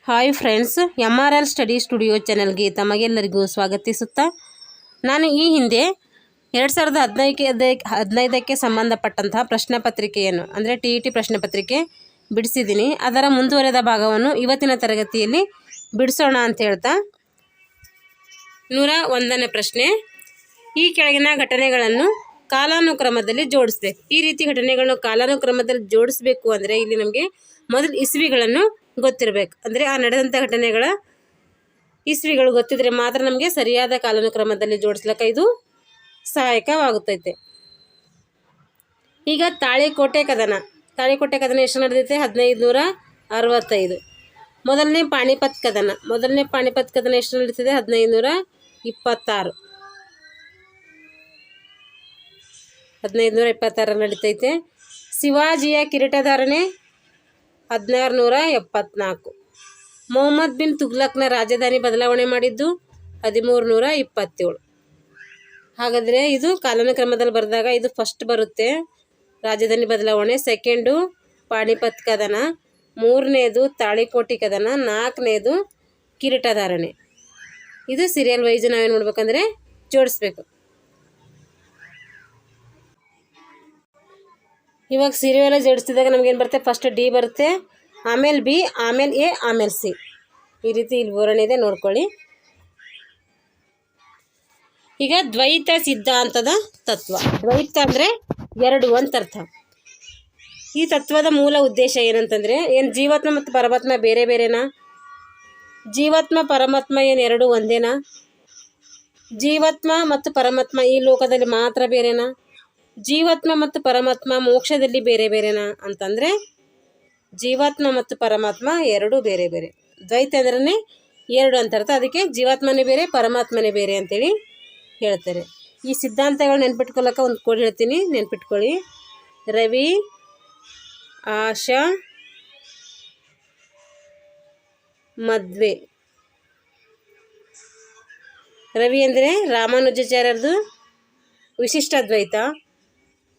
Hi friends, MRL study studio ಚಾನೆಲ್ಗೆ ತಮಗೆಲ್ಲರಿಗೂ ಸ್ವಾಗತಿಸುತ್ತಾ ನಾನು ಈ ಹಿಂದೆ 2015ಕ್ಕೆ ಸಂಬಂಧಪಟ್ಟಂತಹ ಪ್ರಶ್ನೆ ಪತ್ರಿಕೆಯನ್ನು ಅಂದರೆ TET ಪ್ರಶ್ನೆ ಪತ್ರಿಕೆ ಬಿಡಿಸಿದ್ದೀನಿ. ಅದರ ಮುಂದುವರೆದ ಭಾಗವನ್ನು ಇವತ್ತಿನ ತರಗತಿಯಲ್ಲಿ ಬಿಡಿಸೋಣ ಅಂತ ಹೇಳ್ತಾ 101ನೇ ಪ್ರಶ್ನೆ, ಈ ಕೆಳಗಿನ ಘಟನೆಗಳನ್ನು ಕಾಲಾನುಕ್ರಮದಲ್ಲಿ ಜೋಡಿಸಬೇಕು. ಈ ರೀತಿ ಘಟನೆಗಳನ್ನು ಕಾಲಾನುಕ್ರಮದಲ್ಲಿ ಜೋಡಿಸಬೇಕು ಅಂದರೆ ಇಲ್ಲಿ ನಮಗೆ ಮೊದಲು ಇಸ್ವಿಗಳನ್ನು ಗೊತ್ತಿರಬೇಕು. ಅಂದರೆ ಆ ನಡೆದಂಥ ಘಟನೆಗಳ ಇಸ್ವಿಗಳು ಗೊತ್ತಿದ್ರೆ ಮಾತ್ರ ನಮಗೆ ಸರಿಯಾದ ಕಾಲಾನುಕ್ರಮದಲ್ಲಿ ಜೋಡಿಸ್ಲಿಕ್ಕೆ ಇದು ಸಹಾಯಕವಾಗುತ್ತೈತೆ. ಈಗ ತಾಳಿಕೋಟೆ ಕದನ ಎಷ್ಟು ನಡೆದೈತೆ? 1565. ಮೊದಲನೇ ಪಾಣಿಪತ್ ಕದನ ಎಷ್ಟು ನಡೀತಿದೆ? 1526 ನಡೀತೈತೆ. ಶಿವಾಜಿಯ ಕಿರೀಟಧಾರಣೆ 1674. ಮೊಹಮ್ಮದ್ ಬಿನ್ ತುಗ್ಲಕ್ನ ರಾಜಧಾನಿ ಬದಲಾವಣೆ ಮಾಡಿದ್ದು 1327. ಹಾಗಾದರೆ ಇದು ಕಾಲಾನುಕ್ರಮದಲ್ಲಿ ಬರೆದಾಗ ಇದು ಫಸ್ಟ್ ಬರುತ್ತೆ, ರಾಜಧಾನಿ ಬದಲಾವಣೆ. ಸೆಕೆಂಡು ಪಾಣಿಪತ್ ಕದನ, ಮೂರನೇದು ತಾಳಿಕೋಟೆ ಕದನ, ನಾಲ್ಕನೇದು ಕಿರೀಟಧಾರಣೆ. ಇದು ಸೀರಿಯಲ್ ವೈಸ್ ನಾವೇನು ಮಾಡ್ಬೇಕಂದ್ರೆ ಜೋಡಿಸ್ಬೇಕು. ಇವಾಗ ಸೀರಿಯಲ್ ಜೋಡಿಸಿದಾಗ ನಮಗೇನು ಬರುತ್ತೆ? ಫಸ್ಟ್ ಡಿ ಬರುತ್ತೆ, ಆಮೇಲೆ ಬಿ, ಆಮೇಲೆ ಎ, ಆಮೇಲೆ ಸಿ. ಈ ರೀತಿ ಇಲ್ಲಿ ವಿವರಣೆ ಇದೆ, ನೋಡ್ಕೊಳ್ಳಿ. ಈಗ ದ್ವೈತ ಸಿದ್ಧಾಂತದ ತತ್ವ. ದ್ವೈತ ಅಂದರೆ ಎರಡು ಅಂತ ಅರ್ಥ. ಈ ತತ್ವದ ಮೂಲ ಉದ್ದೇಶ ಏನಂತಂದರೆ, ಏನು ಜೀವಾತ್ಮ ಮತ್ತು ಪರಮಾತ್ಮ ಬೇರೆ ಬೇರೆನಾ? ಜೀವಾತ್ಮ ಪರಮಾತ್ಮ ಏನು ಎರಡು ಒಂದೇನಾ? ಜೀವಾತ್ಮ ಮತ್ತು ಪರಮಾತ್ಮ ಈ ಲೋಕದಲ್ಲಿ ಮಾತ್ರ ಬೇರೆನಾ? ಜೀವಾತ್ಮ ಮತ್ತು ಪರಮಾತ್ಮ ಮೋಕ್ಷದಲ್ಲಿ ಬೇರೆ ಬೇರೆನಾ ಅಂತಂದರೆ ಜೀವಾತ್ಮ ಮತ್ತು ಪರಮಾತ್ಮ ಎರಡು ಬೇರೆ ಬೇರೆ. ದ್ವೈತ ಅಂದ್ರೆ ಎರಡು ಅಂತ ಅರ್ಥ. ಅದಕ್ಕೆ ಜೀವಾತ್ಮನೇ ಬೇರೆ, ಪರಮಾತ್ಮನೇ ಬೇರೆ ಅಂತೇಳಿ ಹೇಳ್ತಾರೆ. ಈ ಸಿದ್ಧಾಂತಗಳು ನೆನ್ಪಿಟ್ಕೊಳ್ಳೋಕೆ ಒಂದು ಕೋಡ್ ಹೇಳ್ತೀನಿ, ನೆನ್ಪಿಟ್ಕೊಳ್ಳಿ. ರವಿ, ಆಶಾ, ಮದ್ವೆ. ರವಿ ಅಂದರೆ ರಾಮಾನುಜಾಚಾರ್ಯರದು ವಿಶಿಷ್ಟಾದ್ವೈತ,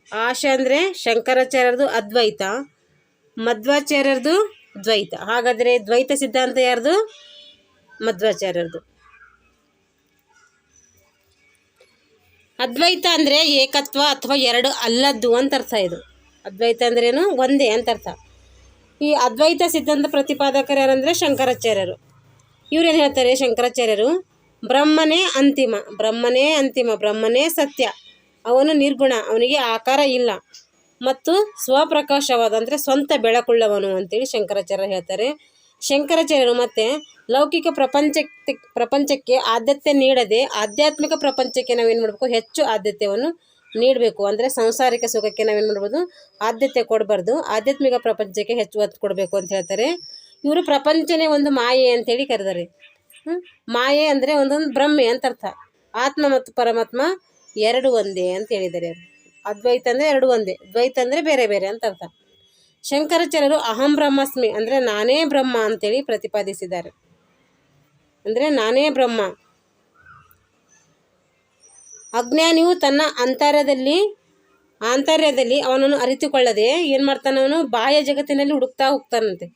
ಆಶಾ ಅಂದರೆ ಶಂಕರಾಚಾರ್ಯರದು ಅದ್ವೈತ, ಮಧ್ವಾಚಾರ್ಯರದು ದ್ವೈತ. ಹಾಗಾದರೆ ದ್ವೈತ ಸಿದ್ಧಾಂತ ಯಾರ್ದು? ಮಧ್ವಾಚಾರ್ಯರದು. ಅದ್ವೈತ ಅಂದರೆ ಏಕತ್ವ ಅಥವಾ ಎರಡು ಅಲ್ಲದ್ದು ಅಂತ ಅರ್ಥ. ಇದು ಅದ್ವೈತ ಅಂದ್ರೇನು? ಒಂದೇ ಅಂತ ಅರ್ಥ. ಈ ಅದ್ವೈತ ಸಿದ್ಧಾಂತ ಪ್ರತಿಪಾದಕರು ಯಾರಂದರೆ ಶಂಕರಾಚಾರ್ಯರು. ಇವ್ರೇನು ಹೇಳ್ತಾರೆ? ಶಂಕರಾಚಾರ್ಯರು ಬ್ರಹ್ಮನೇ ಅಂತಿಮ, ಬ್ರಹ್ಮನೇ ಸತ್ಯ, ಅವನು ನಿರ್ಗುಣ, ಅವನಿಗೆ ಆಕಾರ ಇಲ್ಲ ಮತ್ತು ಸ್ವಪ್ರಕಾಶವಾದ ಅಂದರೆ ಸ್ವಂತ ಬೆಳಕುಳ್ಳವನು ಅಂತೇಳಿ ಶಂಕರಾಚಾರ್ಯ ಹೇಳ್ತಾರೆ. ಶಂಕರಾಚಾರ್ಯರು ಮತ್ತು ಲೌಕಿಕ ಪ್ರಪಂಚಕ್ಕೆ ಆದ್ಯತೆ ನೀಡದೆ ಆಧ್ಯಾತ್ಮಿಕ ಪ್ರಪಂಚಕ್ಕೆ ನಾವೇನು ಮಾಡಬೇಕು? ಹೆಚ್ಚು ಆದ್ಯತೆಯನ್ನು ನೀಡಬೇಕು. ಅಂದರೆ ಸಂಸಾರಿಕ ಸುಖಕ್ಕೆ ನಾವೇನು ಮಾಡ್ಬೋದು? ಆದ್ಯತೆ ಕೊಡಬಾರ್ದು, ಆಧ್ಯಾತ್ಮಿಕ ಪ್ರಪಂಚಕ್ಕೆ ಹೆಚ್ಚು ಒತ್ತು ಕೊಡಬೇಕು ಅಂತ ಹೇಳ್ತಾರೆ. ಇವರು ಪ್ರಪಂಚನೇ ಒಂದು ಮಾಯೆ ಅಂತೇಳಿ ಕರೆದಾರೆ. ಮಾಯೆ ಅಂದರೆ ಒಂದೊಂದು ಬ್ರಹ್ಮೆ ಅಂತ ಅರ್ಥ. ಆತ್ಮ ಮತ್ತು ಪರಮಾತ್ಮ ಎರಡು ಒಂದೇ ಅಂತ ಹೇಳಿದ್ದಾರೆ. ಅದ್ವೈತ ಅಂದರೆ ಎರಡು ಒಂದೇ, ದ್ವೈತ ಅಂದರೆ ಬೇರೆ ಬೇರೆ ಅಂತ ಅರ್ಥ. ಶಂಕರಾಚಾರ್ಯರು ಅಹಂ ಬ್ರಹ್ಮಾಸ್ಮಿ ಅಂದರೆ ನಾನೇ ಬ್ರಹ್ಮ ಅಂತೇಳಿ ಪ್ರತಿಪಾದಿಸಿದ್ದಾರೆ. ಅಂದರೆ ನಾನೇ ಬ್ರಹ್ಮ. ಅಜ್ಞಾನಿಯು ತನ್ನ ಆಂತರ್ಯದಲ್ಲಿ ಅವನನ್ನು ಅರಿತುಕೊಳ್ಳದೆ ಏನು ಮಾಡ್ತಾನೆ? ಅವನು ಬಾಹ್ಯ ಜಗತ್ತಿನಲ್ಲಿ ಹುಡುಕ್ತಾ ಹೋಗ್ತಾನಂತೆ.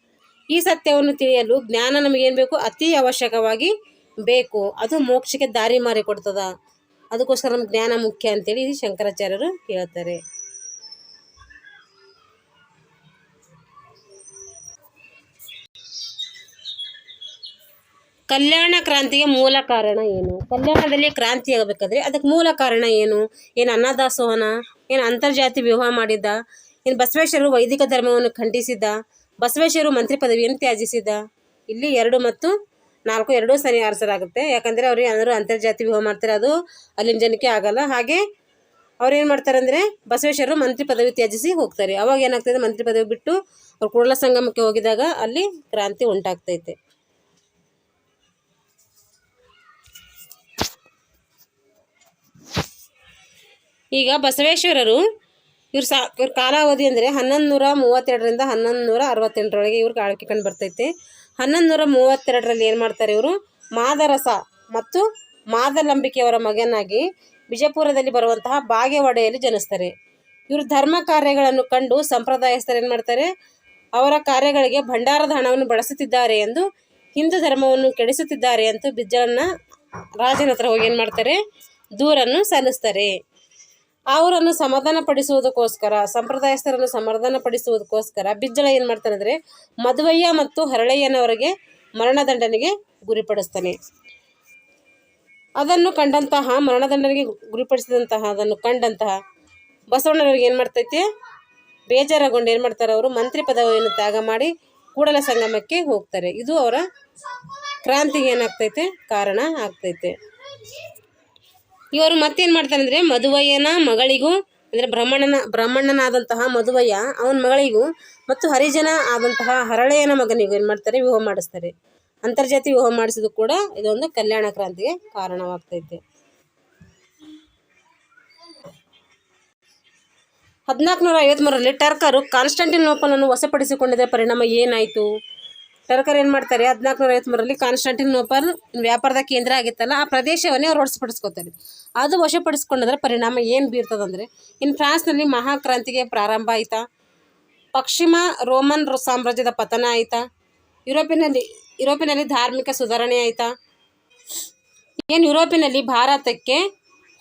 ಈ ಸತ್ಯವನ್ನು ತಿಳಿಯಲು ಜ್ಞಾನ ನಮಗೇನು ಬೇಕು? ಅತಿ ಅವಶ್ಯಕವಾಗಿ ಬೇಕು. ಅದು ಮೋಕ್ಷಕ್ಕೆ ದಾರಿ ಮಾಡಿಕೊಡ್ತದ. ಅದಕ್ಕೋಸ್ಕರ ನಮ್ಗೆ ಜ್ಞಾನ ಮುಖ್ಯ ಅಂತೇಳಿ ಶಂಕರಾಚಾರ್ಯರು ಹೇಳ್ತಾರೆ. ಕಲ್ಯಾಣ ಕ್ರಾಂತಿಗೆ ಮೂಲ ಕಾರಣ ಏನು? ಕಲ್ಯಾಣದಲ್ಲಿ ಕ್ರಾಂತಿ ಆಗಬೇಕಾದ್ರೆ ಅದಕ್ಕೆ ಮೂಲ ಕಾರಣ ಏನು? ಏನು ಅನ್ನದಾಸೋಹನ? ಏನು ಅಂತರ್ಜಾತಿ ವಿವಾಹ ಮಾಡಿದ್ದ? ಏನು ಬಸವೇಶ್ವರರು ವೈದಿಕ ಧರ್ಮವನ್ನು ಖಂಡಿಸಿದ್ದ? ಬಸವೇಶ್ವರರು ಮಂತ್ರಿ ಪದವಿಯನ್ನು ತ್ಯಜಿಸಿದ್ದ? ಇಲ್ಲಿ 2 ಮತ್ತು 4 ಎರಡೂ ಸರಿ ಆರಿಸಲಾಗುತ್ತೆ. ಯಾಕಂದರೆ ಅವ್ರು ಏನಾದರೂ ಅಂತರ್ಜಾತಿ ವಿವಾಹ ಮಾಡ್ತಾರೆ, ಅದು ಅಲ್ಲಿನ ಜನಕ್ಕೆ ಆಗಲ್ಲ. ಹಾಗೆ ಅವ್ರು ಏನು ಮಾಡ್ತಾರೆ ಅಂದರೆ ಬಸವೇಶ್ವರರು ಮಂತ್ರಿ ಪದವಿ ತ್ಯಜಿಸಿ ಹೋಗ್ತಾರೆ. ಅವಾಗ ಏನಾಗ್ತದೆ? ಮಂತ್ರಿ ಪದವಿ ಬಿಟ್ಟು ಅವ್ರು ಕೂಡಲ ಸಂಗಮಕ್ಕೆ ಹೋಗಿದಾಗ ಅಲ್ಲಿ ಕ್ರಾಂತಿ ಉಂಟಾಗ್ತೈತೆ. ಈಗ ಬಸವೇಶ್ವರರು ಇವ್ರ ಕಾಲಾವಧಿ ಅಂದರೆ 1132ರಿಂದ 1168ರೊಳಗೆ ಇವ್ರಿಗೆ ಆಳ್ವಿಕೆ ಕಂಡು ಬರ್ತೈತೆ. 1132ರಲ್ಲಿ ಏನು ಮಾಡ್ತಾರೆ? ಇವರು ಮಾದರಸ ಮತ್ತು ಮಾದಲಂಬಿಕೆಯವರ ಮಗನಾಗಿ ವಿಜಯಪುರದಲ್ಲಿ ಬರುವಂತಹ ಬಾಗೇವಾಡಿಯಲ್ಲಿ ಜನಿಸ್ತಾರೆ. ಇವರು ಧರ್ಮ ಕಾರ್ಯಗಳನ್ನು ಕಂಡು ಸಂಪ್ರದಾಯಸ್ಥರು ಏನು ಮಾಡ್ತಾರೆ? ಅವರ ಕಾರ್ಯಗಳಿಗೆ ಭಂಡಾರದ ಹಣವನ್ನು ಬಳಸುತ್ತಿದ್ದಾರೆ ಎಂದು ಹಿಂದೂ ಧರ್ಮವನ್ನು ಕೆಡಿಸುತ್ತಿದ್ದಾರೆ ಅಂತ ಬಿಜ್ಜಳನ ರಾಜನ ಹತ್ರ ಹೋಗಿ ಏನು ಮಾಡ್ತಾರೆ, ದೂರನ್ನು ಸಲ್ಲಿಸ್ತಾರೆ. ಅವರನ್ನು ಸಮಾಧಾನಪಡಿಸುವುದಕ್ಕೋಸ್ಕರ, ಸಂಪ್ರದಾಯಸ್ಥರನ್ನು ಸಮಾಧಾನಪಡಿಸುವುದಕ್ಕೋಸ್ಕರ ಬಿಜ್ಜಳ ಏನು ಮಾಡ್ತಾನೆ ಅಂದರೆ ಮದುವಯ್ಯ ಮತ್ತು ಹರಳಯ್ಯನವರಿಗೆ ಮರಣದಂಡನೆಗೆ ಗುರಿಪಡಿಸ್ತಾನೆ. ಅದನ್ನು ಕಂಡಂತಹ ಮರಣದಂಡನೆಗೆ ಗುರಿಪಡಿಸಿದಂತಹ ಅದನ್ನು ಕಂಡಂತಹ ಬಸವಣ್ಣನವ್ರಿಗೆ ಏನು ಮಾಡ್ತೈತೆ, ಬೇಜಾರಗೊಂಡು ಏನು ಮಾಡ್ತಾರೆ, ಅವರು ಮಂತ್ರಿ ಪದವಿಯನ್ನು ತ್ಯಾಗ ಮಾಡಿ ಕೂಡಲ ಸಂಗಮಕ್ಕೆ ಹೋಗ್ತಾರೆ. ಇದು ಅವರ ಕ್ರಾಂತಿಗೆ ಏನಾಗ್ತೈತೆ, ಕಾರಣ ಆಗ್ತೈತೆ. ಇವರು ಮತ್ತೇನು ಮಾಡ್ತಾರೆ ಅಂದರೆ ಮದುವಯ್ಯನ ಮಗಳಿಗೂ ಅಂದರೆ ಬ್ರಾಹ್ಮಣನಾದಂತಹ ಮದುವಯ್ಯ ಅವನ ಮಗಳಿಗೂ ಮತ್ತು ಹರಿಜನ ಆದಂತಹ ಹರಳೆಯನ ಮಗನಿಗೂ ಏನು ಮಾಡ್ತಾರೆ, ವಿವಾಹ ಮಾಡಿಸ್ತಾರೆ. ಅಂತರ್ಜಾತಿ ವಿವಾಹ ಮಾಡಿಸಿದ್ದು ಕೂಡ ಇದೊಂದು ಕಲ್ಯಾಣ ಕ್ರಾಂತಿಗೆ ಕಾರಣವಾಗ್ತೈತೆ. 1453ರಲ್ಲಿ ಟರ್ಕರು ಕಾನ್ಸ್ಟಾಂಟಿನೋಪಲನ್ನು ವಶಪಡಿಸಿಕೊಂಡಿದ್ದ ಪರಿಣಾಮ ಏನಾಯಿತು? ಟರ್ಕರ್ ಏನು ಮಾಡ್ತಾರೆ, 1453ರಲ್ಲಿ ಕಾನ್ಸ್ಟಾಂಟಿನೋಪಲ್ ವ್ಯಾಪಾರದ ಕೇಂದ್ರ ಆಗಿತ್ತಲ್ಲ, ಆ ಪ್ರದೇಶವನ್ನೇ ಅವ್ರು ವಶಪಡಿಸ್ಕೊತಾರೆ. ಅದು ವಶಪಡಿಸ್ಕೊಂಡ್ರೆ ಪರಿಣಾಮ ಏನು ಬೀರ್ತದಂದರೆ, ಇನ್ನು ಫ್ರಾನ್ಸ್ನಲ್ಲಿ ಮಹಾಕ್ರಾಂತಿಗೆ ಪ್ರಾರಂಭ ಆಯಿತಾ, ಪಶ್ಚಿಮ ರೋಮನ್ ಸಾಮ್ರಾಜ್ಯದ ಪತನ ಆಯಿತಾ, ಯುರೋಪಿನಲ್ಲಿ ಧಾರ್ಮಿಕ ಸುಧಾರಣೆ ಆಯಿತಾ, ಏನು ಯುರೋಪಿನಲ್ಲಿ ಭಾರತಕ್ಕೆ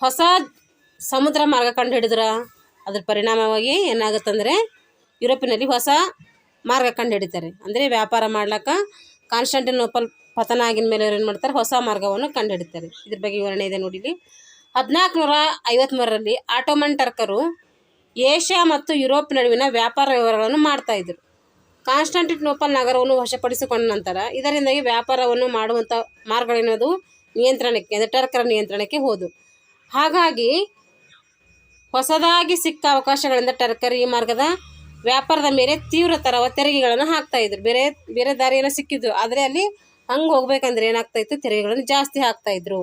ಹೊಸ ಸಮುದ್ರ ಮಾರ್ಗ ಕಂಡು ಹಿಡಿದ್ರ, ಅದ್ರ ಪರಿಣಾಮವಾಗಿ ಏನಾಗುತ್ತಂದರೆ ಯುರೋಪಿನಲ್ಲಿ ಹೊಸ ಮಾರ್ಗ ಕಂಡು ಹಿಡಿತಾರೆ. ಅಂದರೆ ವ್ಯಾಪಾರ ಮಾಡ್ಲಿಕ್ಕೆ ಕಾನ್ಸ್ಟಾಂಟಿನೋಪಲ್ ಪತನ ಆಗಿನ ಮೇಲೆ ಏನು ಮಾಡ್ತಾರೆ, ಹೊಸ ಮಾರ್ಗವನ್ನು ಕಂಡು ಹಿಡಿತಾರೆ. ಇದ್ರ ಬಗ್ಗೆ ವಿವರಣೆ ಇದೆ ನೋಡಿ. 1453ರಲ್ಲಿ ಆಟೋಮನ್ ಟರ್ಕರು ಏಷ್ಯಾ ಮತ್ತು ಯುರೋಪ್ ನಡುವಿನ ವ್ಯಾಪಾರ ವ್ಯವಹಾರಗಳನ್ನು ಮಾಡ್ತಾಯಿದ್ರು. ಕಾನ್ಸ್ಟಾಂಟಿನೋಪಲ್ ನಗರವನ್ನು ವಶಪಡಿಸಿಕೊಂಡ ನಂತರ ಇದರಿಂದಾಗಿ ವ್ಯಾಪಾರವನ್ನು ಮಾಡುವಂಥ ಮಾರ್ಗಗಳೇನದು ನಿಯಂತ್ರಣಕ್ಕೆ, ಅಂದರೆ ಟರ್ಕರ ನಿಯಂತ್ರಣಕ್ಕೆ ಹೋದವು. ಹಾಗಾಗಿ ಹೊಸದಾಗಿ ಸಿಕ್ಕ ಅವಕಾಶಗಳಿಂದ ಟರ್ಕರ್ ಈ ಮಾರ್ಗದ ವ್ಯಾಪಾರದ ಮೇಲೆ ತೀವ್ರತರವ ತೆರಿಗೆಗಳನ್ನು ಹಾಕ್ತಾಯಿದ್ರು. ಬೇರೆ ಬೇರೆ ದಾರಿಯನ್ನು ಸಿಕ್ಕಿದ್ರು, ಆದರೆ ಅಲ್ಲಿ ಹಂಗೆ ಹೋಗ್ಬೇಕಂದ್ರೆ ಏನಾಗ್ತಾಯಿತ್ತು, ತೆರಿಗೆಗಳನ್ನು ಜಾಸ್ತಿ ಹಾಕ್ತಾಯಿದ್ರು.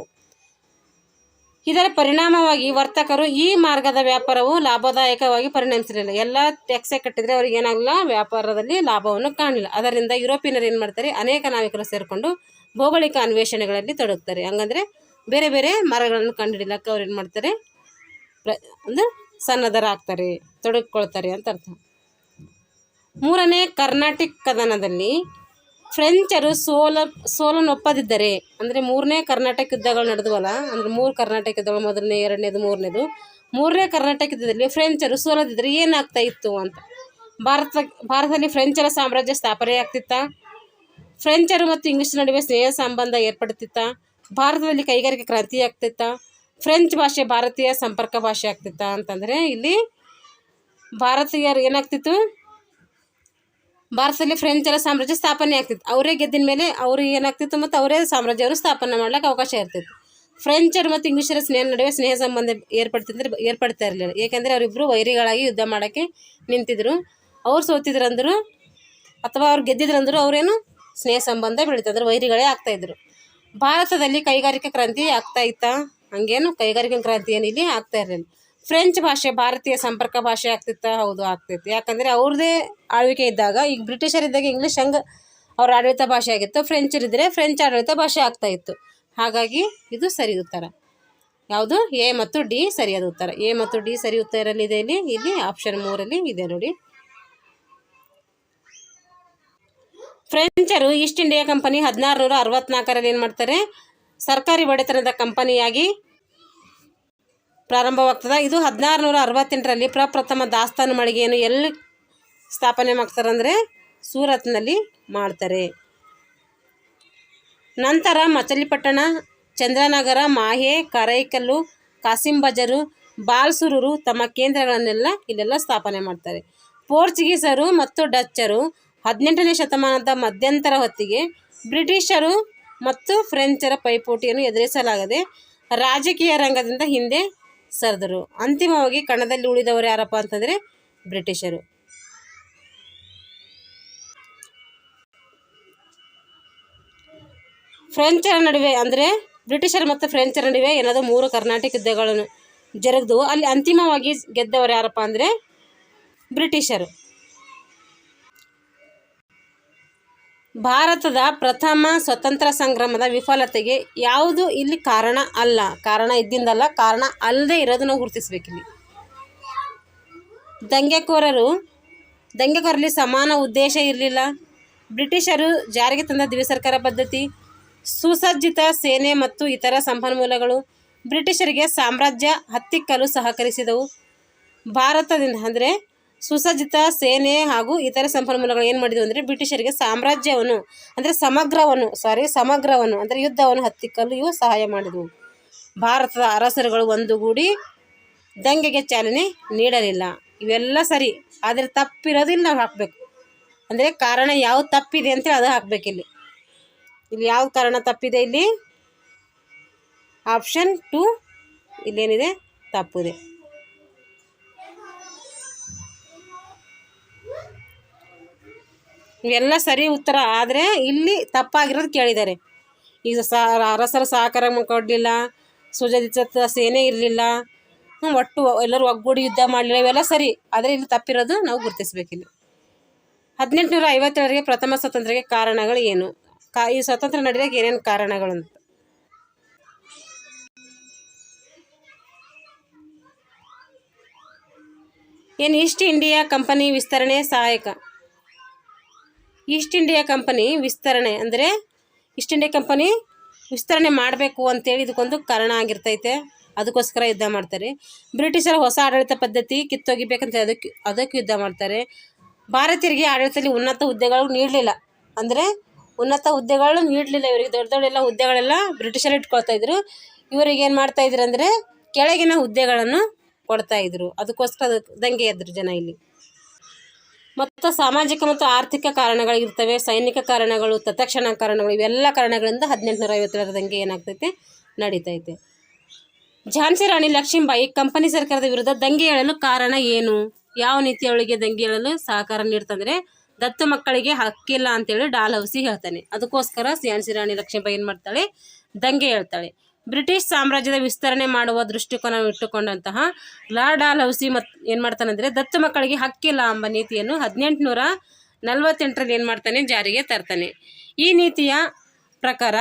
ಇದರ ಪರಿಣಾಮವಾಗಿ ವರ್ತಕರು ಈ ಮಾರ್ಗದ ವ್ಯಾಪಾರವು ಲಾಭದಾಯಕವಾಗಿ ಪರಿಣಮಿಸಲಿಲ್ಲ. ಎಲ್ಲ ಟ್ಯಾಕ್ಸೇ ಕಟ್ಟಿದರೆ ಅವ್ರಿಗೆ ಏನಾಗಲಿಲ್ಲ, ವ್ಯಾಪಾರದಲ್ಲಿ ಲಾಭವನ್ನು ಕಾಣಲಿಲ್ಲ. ಅದರಿಂದ ಯುರೋಪಿಯನ್ನರು ಏನು ಮಾಡ್ತಾರೆ, ಅನೇಕ ನಾವಿಕರು ಸೇರಿಕೊಂಡು ಭೌಗೋಳಿಕ ಅನ್ವೇಷಣೆಗಳಲ್ಲಿ ತೊಡಗ್ತಾರೆ. ಹಂಗಂದರೆ ಬೇರೆ ಬೇರೆ ಮಾರ್ಗಗಳನ್ನು ಕಂಡುಹಿಡಿಯಲಿಕ್ಕೆ ಅವ್ರು ಏನು ಮಾಡ್ತಾರೆ, ಅಂದರೆ ಸನ್ನದ್ಧರಾಗ್ತಾರೆ, ತೊಡಗಿಕೊಳ್ತಾರೆ ಅಂತ ಅರ್ಥ. 3ನೇ ಕರ್ನಾಟಿಕ್ ಕದನದಲ್ಲಿ ಫ್ರೆಂಚರು ಸೋಲನ್ನೊಪ್ಪದಿದ್ದರೆ, ಅಂದರೆ 3ನೇ ಕರ್ನಾಟಕ ಯುದ್ಧಗಳು ನಡೆದವಲ್ಲ, ಅಂದರೆ 3 ಕರ್ನಾಟಕ ಯುದ್ಧಗಳು, 1ನೇ 2ನೇದು 3ನೇದು. 3ನೇ ಕರ್ನಾಟಕ ಯುದ್ಧದಲ್ಲಿ ಫ್ರೆಂಚರು ಸೋಲದಿದ್ದರೆ ಏನಾಗ್ತಾ ಇತ್ತು ಅಂತ. ಭಾರತದಲ್ಲಿ ಫ್ರೆಂಚರ ಸಾಮ್ರಾಜ್ಯ ಸ್ಥಾಪನೆ ಆಗ್ತಿತ್ತಾ, ಫ್ರೆಂಚರು ಮತ್ತು ಇಂಗ್ಲಿಷ್ ನಡುವೆ ಸ್ನೇಹ ಸಂಬಂಧ ಏರ್ಪಡ್ತಿತ್ತಾ, ಭಾರತದಲ್ಲಿ ಕೈಗಾರಿಕೆ ಕ್ರಾಂತಿ ಆಗ್ತಿತ್ತಾ, ಫ್ರೆಂಚ್ ಭಾಷೆ ಭಾರತೀಯ ಸಂಪರ್ಕ ಭಾಷೆ ಆಗ್ತಿತ್ತಾ ಅಂತಂದರೆ ಇಲ್ಲಿ ಭಾರತೀಯರು ಏನಾಗ್ತಿತ್ತು, ಭಾರತದಲ್ಲಿ ಫ್ರೆಂಚರ ಸಾಮ್ರಾಜ್ಯ ಸ್ಥಾಪನೆ ಆಗ್ತಿತ್ತು. ಅವರೇ ಗೆದ್ದಿನ ಮೇಲೆ ಅವ್ರಿಗೆ ಏನಾಗ್ತಿತ್ತು, ಮತ್ತು ಅವರೇ ಸಾಮ್ರಾಜ್ಯವನ್ನು ಸ್ಥಾಪನೆ ಮಾಡ್ಲಿಕ್ಕೆ ಅವಕಾಶ ಇರ್ತಿತ್ತು. ಫ್ರೆಂಚರು ಮತ್ತು ಇಂಗ್ಲೀಷರ ನಡುವೆ ಸ್ನೇಹ ಸಂಬಂಧ ಏರ್ಪಡ್ತಾ ಇರಲಿಲ್ಲ. ಏಕೆಂದರೆ ಅವರಿಬ್ಬರು ವೈರಿಗಳಾಗಿ ಯುದ್ಧ ಮಾಡೋಕ್ಕೆ ನಿಂತಿದ್ರು. ಅವ್ರು ಸೋತಿದ್ರಂದ್ರು ಅಥವಾ ಅವ್ರು ಗೆದ್ದಿದ್ರಂದ್ರು ಅವರೇನು ಸ್ನೇಹ ಸಂಬಂಧ ಬೆಳೀತಂದ್ರೆ ವೈರಿಗಳೇ ಆಗ್ತಾಯಿದ್ರು. ಭಾರತದಲ್ಲಿ ಕೈಗಾರಿಕಾ ಕ್ರಾಂತಿ ಆಗ್ತಾ ಇತ್ತಾ, ಹಂಗೇನು ಕೈಗಾರಿಕಾ ಕ್ರಾಂತಿ ಏನು ಇಲ್ಲಿ ಆಗ್ತಾ ಇರಲಿಲ್ಲ. ಫ್ರೆಂಚ್ ಭಾಷೆ ಭಾರತೀಯ ಸಂಪರ್ಕ ಭಾಷೆ ಆಗ್ತಿತ್ತಾ, ಹೌದು ಆಗ್ತೈತಿ. ಯಾಕಂದರೆ ಅವ್ರದ್ದೇ ಆಳ್ವಿಕೆ ಇದ್ದಾಗ, ಈಗ ಬ್ರಿಟಿಷರಿದ್ದಾಗ ಇಂಗ್ಲೀಷ್ ಹಂಗೆ ಅವ್ರ ಆಡಳಿತ ಭಾಷೆ ಆಗಿತ್ತು, ಫ್ರೆಂಚರಿದ್ದರೆ ಫ್ರೆಂಚ್ ಆಡಳಿತ ಭಾಷೆ ಆಗ್ತಾಯಿತ್ತು. ಹಾಗಾಗಿ ಇದು ಸರಿ ಉತ್ತರ ಯಾವುದು, ಎ ಮತ್ತು ಡಿ ಸರಿಯಾದ ಉತ್ತರ. ಎ ಮತ್ತು ಡಿ ಸರಿ ಉತ್ತರಲ್ಲಿದೆ. ಇಲ್ಲಿ ಆಪ್ಷನ್ 3ರಲ್ಲಿ ಇದೆ ನೋಡಿ. ಫ್ರೆಂಚರು ಈಸ್ಟ್ ಇಂಡಿಯಾ ಕಂಪನಿ 1664ರಲ್ಲಿ ಏನು ಮಾಡ್ತಾರೆ, ಸರ್ಕಾರಿ ಒಡೆತನದ ಕಂಪನಿಯಾಗಿ ಪ್ರಾರಂಭವಾಗ್ತದೆ. ಇದು 1668ರಲ್ಲಿ ಪ್ರಪ್ರಥಮ ದಾಸ್ತಾನು ಮಳಿಗೆಯನ್ನು ಎಲ್ಲಿ ಸ್ಥಾಪನೆ ಮಾಡ್ತಾರಂದರೆ ಸೂರತ್ನಲ್ಲಿ ಮಾಡ್ತಾರೆ. ನಂತರ ಮಚಲಿಪಟ್ಟಣ, ಚಂದ್ರನಗರ, ಮಾಹೆ, ಕರೈಕಲ್ಲು, ಕಾಸಿಂ ಬಜಾರು, ಬಾಲ್ಸುರೂರು ತಮ್ಮ ಕೇಂದ್ರಗಳನ್ನೆಲ್ಲ ಇಲ್ಲೆಲ್ಲ ಸ್ಥಾಪನೆ ಮಾಡ್ತಾರೆ. ಪೋರ್ಚುಗೀಸರು ಮತ್ತು ಡಚ್ಚರು 18ನೇ ಶತಮಾನದ ಮಧ್ಯಂತರ ಹೊತ್ತಿಗೆ ಬ್ರಿಟಿಷರು ಮತ್ತು ಫ್ರೆಂಚರ ಪೈಪೋಟಿಯನ್ನು ಎದುರಿಸಲಾಗದೆ ರಾಜಕೀಯ ರಂಗದಿಂದ ಹಿಂದೆ ಸರಿದರು. ಅಂತಿಮವಾಗಿ ಕಣದಲ್ಲಿ ಉಳಿದವರು ಯಾರಪ್ಪ ಅಂತಂದರೆ ಬ್ರಿಟಿಷರು. ಫ್ರೆಂಚರ ನಡುವೆ ಅಂದರೆ ಬ್ರಿಟಿಷರು ಮತ್ತು ಫ್ರೆಂಚರ ನಡುವೆ ಏನಾದರೂ 3 ಕರ್ನಾಟಕ ಯುದ್ಧಗಳನ್ನು ಜರುಗಿದವು. ಅಲ್ಲಿ ಅಂತಿಮವಾಗಿ ಗೆದ್ದವರು ಯಾರಪ್ಪ ಅಂದರೆ ಬ್ರಿಟಿಷರು. ಭಾರತದ ಪ್ರಥಮ ಸ್ವತಂತ್ರ ಸಂಗ್ರಾಮದ ವಿಫಲತೆಗೆ ಯಾವುದು ಇಲ್ಲಿ ಕಾರಣ ಅಲ್ಲ, ಕಾರಣ ಇದ್ದಿಂದಲ್ಲ, ಕಾರಣ ಅಲ್ಲದೆ ಇರೋದನ್ನು ಗುರುತಿಸ್ಬೇಕಿಲ್ಲಿ. ದಂಗೆಕೋರರಲ್ಲಿ ಸಮಾನ ಉದ್ದೇಶ ಇರಲಿಲ್ಲ, ಬ್ರಿಟಿಷರು ಜಾರಿಗೆ ತಂದ ದ್ವಿಸರ್ಕಾರ ಪದ್ಧತಿ, ಸುಸಜ್ಜಿತ ಸೇನೆ ಮತ್ತು ಇತರ ಸಂಪನ್ಮೂಲಗಳು ಬ್ರಿಟಿಷರಿಗೆ ಸಾಮ್ರಾಜ್ಯ ಹತ್ತಿಕ್ಕಲು ಸಹಕರಿಸಿದವು. ಭಾರತದಿಂದ ಅಂದರೆ ಸುಸಜ್ಜಿತ ಸೇನೆ ಹಾಗೂ ಇತರ ಸಂಪನ್ಮೂಲಗಳು ಏನು ಮಾಡಿದವು ಅಂದರೆ ಬ್ರಿಟಿಷರಿಗೆ ಸಾಮ್ರಾಜ್ಯವನ್ನು ಅಂದರೆ ಸಮಗ್ರವನ್ನು ಅಂದರೆ ಯುದ್ಧವನ್ನು ಹತ್ತಿಕ್ಕಲು ಇವು ಸಹಾಯ ಮಾಡಿದವು. ಭಾರತದ ಅರಸರುಗಳು ಒಂದುಗೂಡಿ ದಂಗೆಗೆ ಚಾಲನೆ ನೀಡಲಿಲ್ಲ. ಇವೆಲ್ಲ ಸರಿ, ಆದರೆ ತಪ್ಪಿರೋದಿಲ್ಲ ನಾವು ಹಾಕಬೇಕು. ಅಂದರೆ ಕಾರಣ ಯಾವ ತಪ್ಪಿದೆ ಅಂತೇಳಿ ಅದು ಹಾಕಬೇಕು. ಇಲ್ಲಿ ಯಾವ ಕಾರಣ ತಪ್ಪಿದೆ? ಇಲ್ಲಿ ಆಪ್ಷನ್ 2 ಇಲ್ಲೇನಿದೆ ತಪ್ಪಿದೆ. ಇವೆಲ್ಲ ಸರಿ ಉತ್ತರ, ಆದರೆ ಇಲ್ಲಿ ತಪ್ಪಾಗಿರೋದು ಕೇಳಿದ್ದಾರೆ. ಈಗ ಅರಸರ ಸಹಕಾರ ಕೊಡಲಿಲ್ಲ, ಸುಸಜ್ಜಿತ ಸೇನೆ ಇರಲಿಲ್ಲ, ಒಟ್ಟು ಎಲ್ಲರೂ ಒಗ್ಗೂಡಿ ಯುದ್ಧ ಮಾಡಲಿಲ್ಲ, ಇವೆಲ್ಲ ಸರಿ, ಆದರೆ ಇಲ್ಲಿ ತಪ್ಪಿರೋದು ನಾವು ಗುರುತಿಸ್ಬೇಕಿಲ್ಲಿ. 1857ರಿಗೆ ಪ್ರಥಮ ಸ್ವಾತಂತ್ರ್ಯಕ್ಕೆ ಕಾರಣಗಳು ಏನು? ಈ ಸ್ವಾತಂತ್ರ್ಯ ನಡೆಯೋಕ್ಕೆ ಏನೇನು ಕಾರಣಗಳು ಅಂತ ಈಸ್ಟ್ ಇಂಡಿಯಾ ಕಂಪನಿ ವಿಸ್ತರಣೆ ಸಹಾಯಕ. ಈಸ್ಟ್ ಇಂಡಿಯಾ ಕಂಪನಿ ವಿಸ್ತರಣೆ ಅಂದರೆ ಈಸ್ಟ್ ಇಂಡಿಯಾ ಕಂಪನಿ ವಿಸ್ತರಣೆ ಮಾಡಬೇಕು ಅಂತೇಳಿ ಇದಕ್ಕೊಂದು ಕಾರಣ ಆಗಿರ್ತೈತೆ. ಅದಕ್ಕೋಸ್ಕರ ಯುದ್ಧ ಮಾಡ್ತಾರೆ. ಬ್ರಿಟಿಷರ ಹೊಸ ಆಡಳಿತ ಪದ್ಧತಿ ಕಿತ್ತೊಗಿಬೇಕಂತ ಅದಕ್ಕೆ ಯುದ್ಧ ಮಾಡ್ತಾರೆ. ಭಾರತೀಯರಿಗೆ ಆಡಳಿತದಲ್ಲಿ ಉನ್ನತ ಹುದ್ದೆಗಳು ನೀಡಲಿಲ್ಲ, ಅಂದರೆ ಉನ್ನತ ಹುದ್ದೆಗಳು ನೀಡಲಿಲ್ಲ. ಇವರಿಗೆ ದೊಡ್ಡ ದೊಡ್ಡ ಹುದ್ದೆಗಳೆಲ್ಲ ಬ್ರಿಟಿಷರು ಇಟ್ಕೊಳ್ತಾಯಿದ್ರು. ಇವರಿಗೆ ಏನು ಮಾಡ್ತಾಯಿದ್ರು ಅಂದರೆ ಕೆಳಗಿನ ಹುದ್ದೆಗಳನ್ನು ಕೊಡ್ತಾಯಿದ್ರು. ಅದಕ್ಕೋಸ್ಕರ ದಂಗೆ ಎದ್ರು ಜನ ಇಲ್ಲಿ. ಮತ್ತು ಸಾಮಾಜಿಕ ಮತ್ತು ಆರ್ಥಿಕ ಕಾರಣಗಳಿರ್ತವೆ, ಸೈನಿಕ ಕಾರಣಗಳು, ತತ್ಕ್ಷಣ ಕಾರಣಗಳು, ಇವೆಲ್ಲ ಕಾರಣಗಳಿಂದ 1857ರ ದಂಗೆ ಏನಾಗ್ತೈತೆ ನಡೀತೈತೆ. ಝಾನ್ಸಿ ರಾಣಿ ಲಕ್ಷ್ಮೀಬಾಯಿ ಕಂಪನಿ ಸರ್ಕಾರದ ವಿರುದ್ಧ ದಂಗೆ ಏಳಲು ಕಾರಣ ಏನು? ಯಾವ ನೀತಿಯೊಳಗೆ ದಂಗೆ ಏಳಲು ಸಹಕಾರ ನೀಡ್ತಂದರೆ ದತ್ತು ಮಕ್ಕಳಿಗೆ ಹಕ್ಕಿಲ್ಲ ಅಂತೇಳಿ ಡಾಲ್ಹೌಸಿ ಹೇಳ್ತಾನೆ. ಅದಕ್ಕೋಸ್ಕರ ಝಾನ್ಸಿ ರಾಣಿ ಲಕ್ಷ್ಮೀಬಾಯಿ ಏನು ಮಾಡ್ತಾಳೆ? ದಂಗೆ ಹೇಳ್ತಾಳೆ. ಬ್ರಿಟಿಷ್ ಸಾಮ್ರಾಜ್ಯದ ವಿಸ್ತರಣೆ ಮಾಡುವ ದೃಷ್ಟಿಕೋನ ಇಟ್ಟುಕೊಂಡಂತಹ ಲಾರ್ಡ್ ಡಾಲ್ಹೌಸಿ ಏನು ಮಾಡ್ತಾನಂದರೆ ದತ್ತು ಮಕ್ಕಳಿಗೆ ಹಕ್ಕಿಲ್ಲ ಎಂಬ ನೀತಿಯನ್ನು 1848ರಲ್ಲಿ ಏನು ಮಾಡ್ತಾನೆ? ಜಾರಿಗೆ ತರ್ತಾನೆ. ಈ ನೀತಿಯ ಪ್ರಕಾರ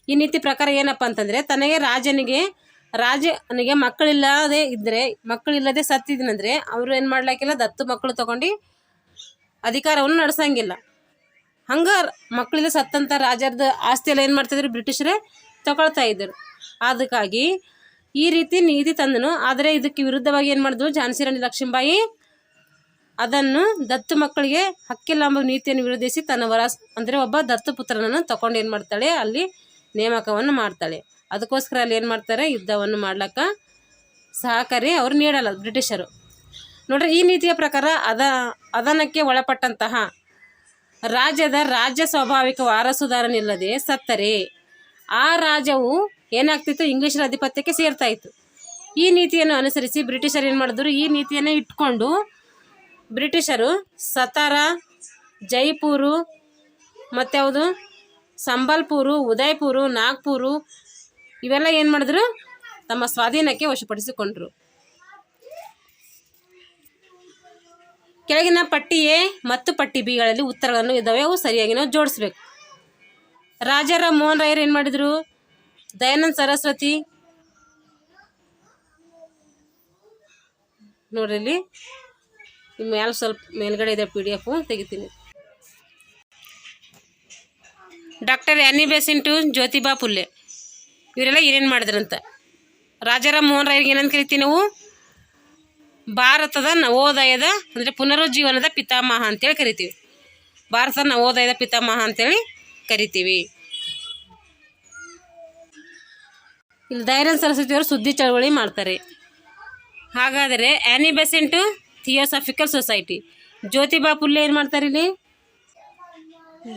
ಈ ನೀತಿ ಪ್ರಕಾರ ಏನಪ್ಪ ಅಂತಂದರೆ ತನಗೆ ರಾಜನಿಗೆ ಮಕ್ಕಳಿಲ್ಲದೆ ಸತ್ತಿದ್ದೀನಂದರೆ ಅವರು ಏನು ಮಾಡ್ಲಿಕ್ಕಿಲ್ಲ, ದತ್ತು ಮಕ್ಕಳು ತಗೊಂಡು ಅಧಿಕಾರವನ್ನು ನಡೆಸಂಗಿಲ್ಲ. ಹಂಗೆ ಮಕ್ಕಳಿಂದ ಸತ್ತಂಥ ರಾಜರದ ಆಸ್ತಿ ಎಲ್ಲ ಏನು ಮಾಡ್ತಾಯಿದ್ರು? ಬ್ರಿಟಿಷರೇ ತಗೊಳ್ತಾ ಇದ್ದರು. ಅದಕ್ಕಾಗಿ ಈ ರೀತಿ ನೀತಿ ತಂದನು. ಆದರೆ ಇದಕ್ಕೆ ವಿರುದ್ಧವಾಗಿ ಏನು ಮಾಡಿದ್ರು? ಝಾನ್ಸಿ ರಾಣಿ ಲಕ್ಷ್ಮೀಬಾಯಿ ಅದನ್ನು ದತ್ತು ಮಕ್ಕಳಿಗೆ ಹಕ್ಕಿಲ್ಲ ಎಂಬ ನೀತಿಯನ್ನು ವಿರೋಧಿಸಿ ತನ್ನ ಒಬ್ಬ ದತ್ತು ಪುತ್ರನನ್ನು ತಗೊಂಡು ಏನು ಮಾಡ್ತಾಳೆ? ಅಲ್ಲಿ ನೇಮಕವನ್ನು ಮಾಡ್ತಾಳೆ. ಅದಕ್ಕೋಸ್ಕರ ಅಲ್ಲಿ ಏನು ಮಾಡ್ತಾರೆ? ಯುದ್ಧವನ್ನು ಮಾಡ್ಲಿಕ್ಕೆ ಸಹಕಾರಿ ಅವರು ನೀಡಲ್ಲ ಬ್ರಿಟಿಷರು. ನೋಡ್ರಿ, ಈ ನೀತಿಯ ಪ್ರಕಾರ ಅದನಕ್ಕೆ ಒಳಪಟ್ಟಂತಹ ರಾಜ್ಯ ಸ್ವಾಭಾವಿಕ ವಾರಸುದಾರನಿಲ್ಲದೆ ಸತ್ತರೆ ಆ ರಾಜ್ಯವು ಏನಾಗ್ತಿತ್ತು? ಇಂಗ್ಲೀಷರ ಅಧಿಪತ್ಯಕ್ಕೆ ಸೇರ್ತಾ ಇತ್ತು. ಈ ನೀತಿಯನ್ನು ಅನುಸರಿಸಿ ಬ್ರಿಟಿಷರು ಏನು ಮಾಡಿದ್ರು? ಈ ನೀತಿಯನ್ನು ಇಟ್ಕೊಂಡು ಬ್ರಿಟಿಷರು ಸತಾರ, ಜೈಪುರು, ಮತ್ಯಾವುದು ಸಂಬಲ್ಪುರು, ಉದಯ್ಪುರು, ನಾಗ್ಪುರು ಇವೆಲ್ಲ ಏನು ಮಾಡಿದ್ರು? ತಮ್ಮ ಸ್ವಾಧೀನಕ್ಕೆ ವಶಪಡಿಸಿಕೊಂಡ್ರು. ಕೆಳಗಿನ ಪಟ್ಟಿ ಎ ಮತ್ತು ಪಟ್ಟಿ ಬಿಗಳಲ್ಲಿ ಉತ್ತರಗಳನ್ನು ಇದ್ದಾವೆ, ಅವು ಸರಿಯಾಗಿ ನಾವು ಜೋಡಿಸ್ಬೇಕು. ರಾಜಾರಾಮ್ ಮೋಹನ್ ರಾಯರು ಏನು ಮಾಡಿದರು? ದಯಾನಂದ ಸರಸ್ವತಿ ನೋಡ್ರಿ, ಇಲ್ಲಿ ನಿಮ್ಮ ಸ್ವಲ್ಪ ಮೇಲ್ಗಡೆ ಇದೆ PDF ತೆಗಿತೀನಿ. ಡಾಕ್ಟರ್ ಆನಿ ಬೆಸೆಂಟ್, ಜ್ಯೋತಿಬಾ ಫುಲೆ ಇವರೆಲ್ಲ ಏನೇನು ಮಾಡಿದ್ರಂತ. ರಾಜಾರಾಮ್ ಮೋಹನ್ ರಾಯರಿಗೆ ಏನಂತ ಕರಿತೀವಿ ನಾವು? ಭಾರತದ ನವೋದಯದ ಅಂದರೆ ಪುನರುಜ್ಜೀವನದ ಪಿತಾಮಹ ಅಂತೇಳಿ ಕರಿತೀವಿ. ಭಾರತದ ನವೋದಯದ ಪಿತಾಮಹ ಅಂತೇಳಿ ಕರಿತೀವಿ. ಇಲ್ಲಿ ದಯಾನಂದ ಸರಸ್ವತಿಯವರು ಸುದ್ದಿ ಚಳವಳಿ ಮಾಡ್ತಾರೆ. ಹಾಗಾದರೆ ಆನಿ ಬೆಸೆಂಟು ಥಿಯೋಸಾಫಿಕಲ್ ಸೊಸೈಟಿ. ಜ್ಯೋತಿಬಾ ಫುಲೆ ಏನು ಮಾಡ್ತಾರೆ? ಇಲ್ಲಿ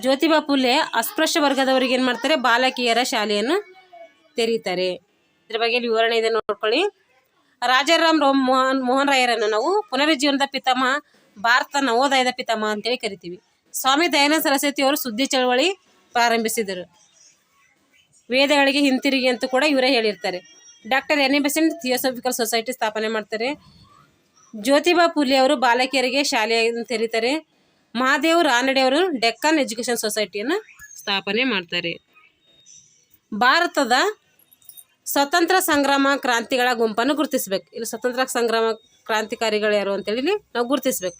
ಜ್ಯೋತಿಬಾ ಫುಲೆ ಅಸ್ಪೃಶ್ಯ ವರ್ಗದವರಿಗೆ ಏನು ಮಾಡ್ತಾರೆ? ಬಾಲಕಿಯರ ಶಾಲೆಯನ್ನು ತೆರೀತಾರೆ. ಇದ್ರ ಬಗ್ಗೆ ವಿವರಣೆ ಇದೆ ನೋಡ್ಕೊಳ್ಳಿ. ರಾಜಾರಾಮ್ ಮೋಹನ್ ರಾಯರನ್ನು ನಾವು ಪುನರುಜ್ಜೀವನದ ಪಿತಾಮಹ, ಭಾರತ ನವೋದಯದ ಪಿತಾಮಹ ಅಂತೇಳಿ ಕರಿತೀವಿ. ಸ್ವಾಮಿ ದಯಾನಂದ ಸರಸ್ವತಿಯವರು ಸುದ್ದಿ ಚಳವಳಿ ಪ್ರಾರಂಭಿಸಿದರು. ವೇದಗಳಿಗೆ ಹಿಂತಿರುಗಿ ಅಂತೂ ಕೂಡ ಇವರೇ ಹೇಳಿರ್ತಾರೆ. ಡಾಕ್ಟರ್ ಆನಿ ಬೆಸೆಂಟ್ ಥಿಯೋಸಾಫಿಕಲ್ ಸೊಸೈಟಿ ಸ್ಥಾಪನೆ ಮಾಡ್ತಾರೆ. ಜ್ಯೋತಿಬಾ ಫುಲೆ ಅವರು ಬಾಲಕಿಯರಿಗೆ ಶಾಲೆಯನ್ನು ತೆರೀತಾರೆ. ಮಹಾದೇವ್ ರಾನಡೆಯವರು ಡೆಕ್ಕನ್ ಎಜುಕೇಷನ್ ಸೊಸೈಟಿಯನ್ನು ಸ್ಥಾಪನೆ ಮಾಡ್ತಾರೆ. ಭಾರತದ ಸ್ವತಂತ್ರ ಸಂಗ್ರಾಮ ಕ್ರಾಂತಿಗಳ ಗುಂಪನ್ನು ಗುರುತಿಸ್ಬೇಕು. ಇಲ್ಲಿ ಸ್ವತಂತ್ರ ಸಂಗ್ರಾಮ ಕ್ರಾಂತಿಕಾರಿಗಳು ಯಾರು ಅಂತೇಳಿ ನಾವು ಗುರುತಿಸ್ಬೇಕು.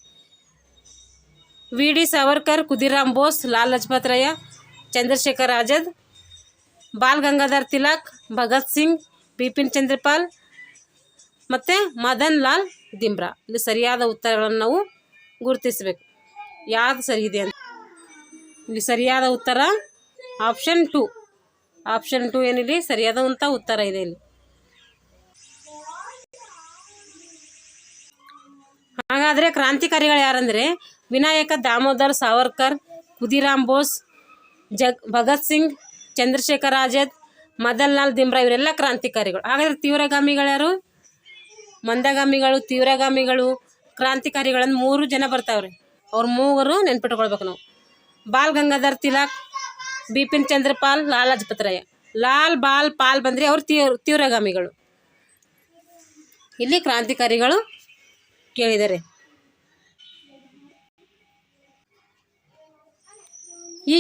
ವಿ ಡಿ ಸಾವರ್ಕರ್, ಖುದಿರಾಮ್ ಬೋಸ್, ಲಾಲ್ ಲಜಪತ್ ರಾಯ, ಚಂದ್ರಶೇಖರ್ ಆಜಾದ್, ಬಾಲ್ ಗಂಗಾಧರ್ ತಿಲಕ್, ಭಗತ್ ಸಿಂಗ್, ಬಿಪಿನ್ ಚಂದ್ರಪಾಲ್ ಮತ್ತು ಮದನ್ ಲಾಲ್ ಧಿಮ್ರಾ. ಇಲ್ಲಿ ಸರಿಯಾದ ಉತ್ತರಗಳನ್ನು ನಾವು ಗುರುತಿಸಬೇಕು, ಯಾವುದು ಸರಿ ಇದೆ ಅಂತ. ಇಲ್ಲಿ ಸರಿಯಾದ ಉತ್ತರ ಆಪ್ಷನ್ 2. ಆಪ್ಷನ್ 2 ಏನಿಲ್ಲಿ ಸರಿಯಾದಂಥ ಉತ್ತರ ಇದೆ. ಇಲ್ಲಿ ಹಾಗಾದರೆ ಕ್ರಾಂತಿಕಾರಿಗಳು ಯಾರಂದರೆ ವಿನಾಯಕ ದಾಮೋದರ್ ಸಾವರ್ಕರ್, ಖುದಿರಾಮ್ ಬೋಸ್, ಭಗತ್ ಸಿಂಗ್, ಚಂದ್ರಶೇಖರ್ ಆಜಾದ್, ಮದನ್ ಲಾಲ್ ಧಿಮ್ರಾ ಇವರೆಲ್ಲ ಕ್ರಾಂತಿಕಾರಿಗಳು. ಹಾಗಾದರೆ ತೀವ್ರಗಾಮಿಗಳು ಯಾರು? ಮಂದಗಾಮಿಗಳು, ತೀವ್ರಗಾಮಿಗಳು, ಕ್ರಾಂತಿಕಾರಿಗಳನ್ನು 3 ಜನ ಬರ್ತಾವ್ರೆ. ಅವ್ರು 3 ನೆನ್ಪಿಟ್ಕೊಳ್ಬೇಕು ನಾವು. ಬಾಲ್ ಗಂಗಾಧರ್ ತಿಲಕ್, ಬಿಪಿನ್ ಚಂದ್ರಪಾಲ್, ಲಾಲ್ ಲಜಪತ್ ರಾಯ. ಲಾಲ್ ಬಾಲ್ ಪಾಲ್ ಬಂದರೆ ಅವರು ತೀವ್ರಗಾಮಿಗಳು. ಇಲ್ಲಿ ಕ್ರಾಂತಿಕಾರಿಗಳು ಕೇಳಿದ್ದಾರೆ. ಈ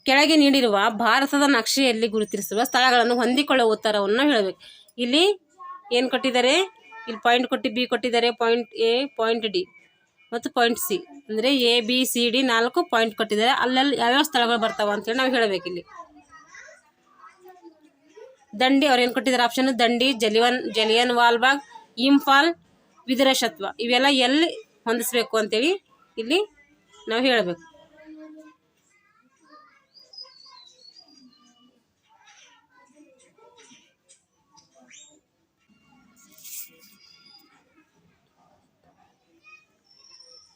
ಕೆಳಗೆ ನೀಡಿರುವ ಭಾರತದ ನಕ್ಷೆಯಲ್ಲಿ ಗುರುತಿಸಿರುವ ಸ್ಥಳಗಳನ್ನು ಹೊಂದಿಕೊಳ್ಳುವ ಉತ್ತರವನ್ನು ಹೇಳಬೇಕು. ಇಲ್ಲಿ ಏನು ಕೊಟ್ಟಿದ್ದಾರೆ? ಇಲ್ಲಿ ಪಾಯಿಂಟ್ ಕೊಟ್ಟು ಬಿ ಕೊಟ್ಟಿದ್ದಾರೆ. ಪಾಯಿಂಟ್ ಎ, ಪಾಯಿಂಟ್ ಡಿ ಮತ್ತು ಪಾಯಿಂಟ್ ಸಿ, ಅಂದರೆ A B C D 4 point ಕೊಟ್ಟಿದ್ದಾರೆ. ಅಲ್ಲೆಲ್ಲಿ ಯಾವ್ಯಾವ ಸ್ಥಳಗಳು ಬರ್ತಾವ ಅಂತೇಳಿ ನಾವು ಹೇಳಬೇಕು. ಇಲ್ಲಿ ದಂಡಿ ಅವ್ರು ಏನು ಕೊಟ್ಟಿದ್ದಾರೆ? ಆಪ್ಷನ್ ದಂಡಿ, ಜಲಿಯನ್ ವಾಲ್ಬಾಗ್, ಇಂಫಾಲ್, ವಿದುರಶತ್ವ ಇವೆಲ್ಲ ಎಲ್ಲಿ ಹೊಂದಿಸ್ಬೇಕು ಅಂತೇಳಿ ಇಲ್ಲಿ ನಾವು ಹೇಳಬೇಕು.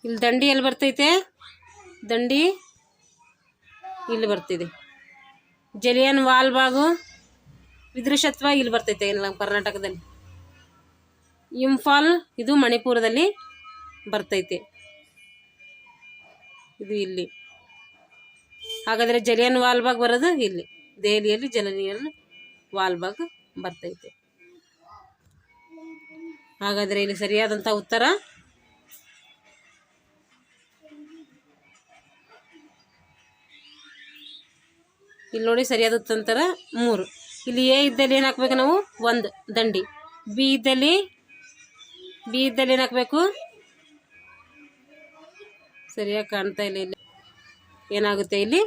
ಇಲ್ಲಿ ದಂಡಿ ಎಲ್ಲಿ ಬರ್ತೈತೆ? ದಂಡಿ ಇಲ್ಲಿ ಬರ್ತಿದೆ. ಜಲಿಯನ್ ವಾಲ್ಬಾಗು, ವಿದುರಶತ್ವ ಇಲ್ಲಿ ಬರ್ತೈತೆ ನಮ್ಮ ಕರ್ನಾಟಕದಲ್ಲಿ. ಇಂಫಾಲ್ ಇದು ಮಣಿಪುರದಲ್ಲಿ ಬರ್ತೈತೆ, ಇದು ಇಲ್ಲಿ. ಹಾಗಾದರೆ ಜಲಿಯನ್ ವಾಲ್ಬಾಗ್ ಬರೋದು ಇಲ್ಲಿ, ದೆಹಲಿಯಲ್ಲಿ ಜಲಿಯನ್ ವಾಲ್ಬಾಗ್ ಬರ್ತೈತೆ. ಹಾಗಾದರೆ ಇಲ್ಲಿ ಸರಿಯಾದಂಥ ಉತ್ತರ ಇಲ್ಲಿ ನೋಡಿ, ಸರಿಯಾದ ಉತ್ತರ 3. ಇಲ್ಲಿ ಎ ಇದ್ದಲ್ಲಿ ಏನು ಹಾಕ್ಬೇಕು ನಾವು? 1 ದಂಡಿ. ಬಿ ಇದ್ದಲ್ಲಿ ಏನು ಹಾಕಬೇಕು? ಸರಿಯಾಗಿ ಕಾಣ್ತಾ ಇಲ್ಲ. ಇಲ್ಲಿ ಏನಾಗುತ್ತೆ? ಇಲ್ಲಿ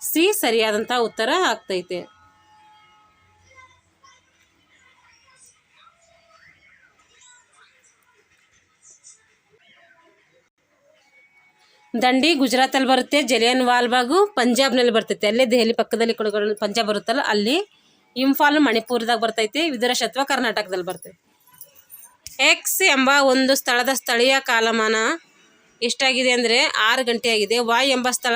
ಸಿ ಸರಿಯಾದಂಥ ಉತ್ತರ ಆಗ್ತೈತೆ. ದಂಡಿ ಗುಜರಾತಲ್ಲಿ ಬರುತ್ತೆ, ಜಲಿಯನ್ ವಾಲ್ಬಾಗು ಪಂಜಾಬ್ನಲ್ಲಿ ಬರ್ತೈತೆ, ಅಲ್ಲೇ ದೆಹಲಿ ಪಕ್ಕದಲ್ಲಿ ಪಂಜಾಬ್ ಬರುತ್ತಲ್ಲ ಅಲ್ಲಿ. ಇಂಫಾಲ್ ಮಣಿಪುರದಾಗ ಬರ್ತೈತೆ, ವಿದುರಶತ್ವ ಕರ್ನಾಟಕದಲ್ಲಿ ಬರ್ತೈತೆ. ಎಕ್ಸ್ ಎಂಬ ಒಂದು ಸ್ಥಳದ ಸ್ಥಳೀಯ ಕಾಲಮಾನ ಎಷ್ಟಾಗಿದೆ ಅಂದರೆ 6 ಗಂಟೆ ಆಗಿದೆ. ವಾಯ್ ಎಂಬ ಸ್ಥಳ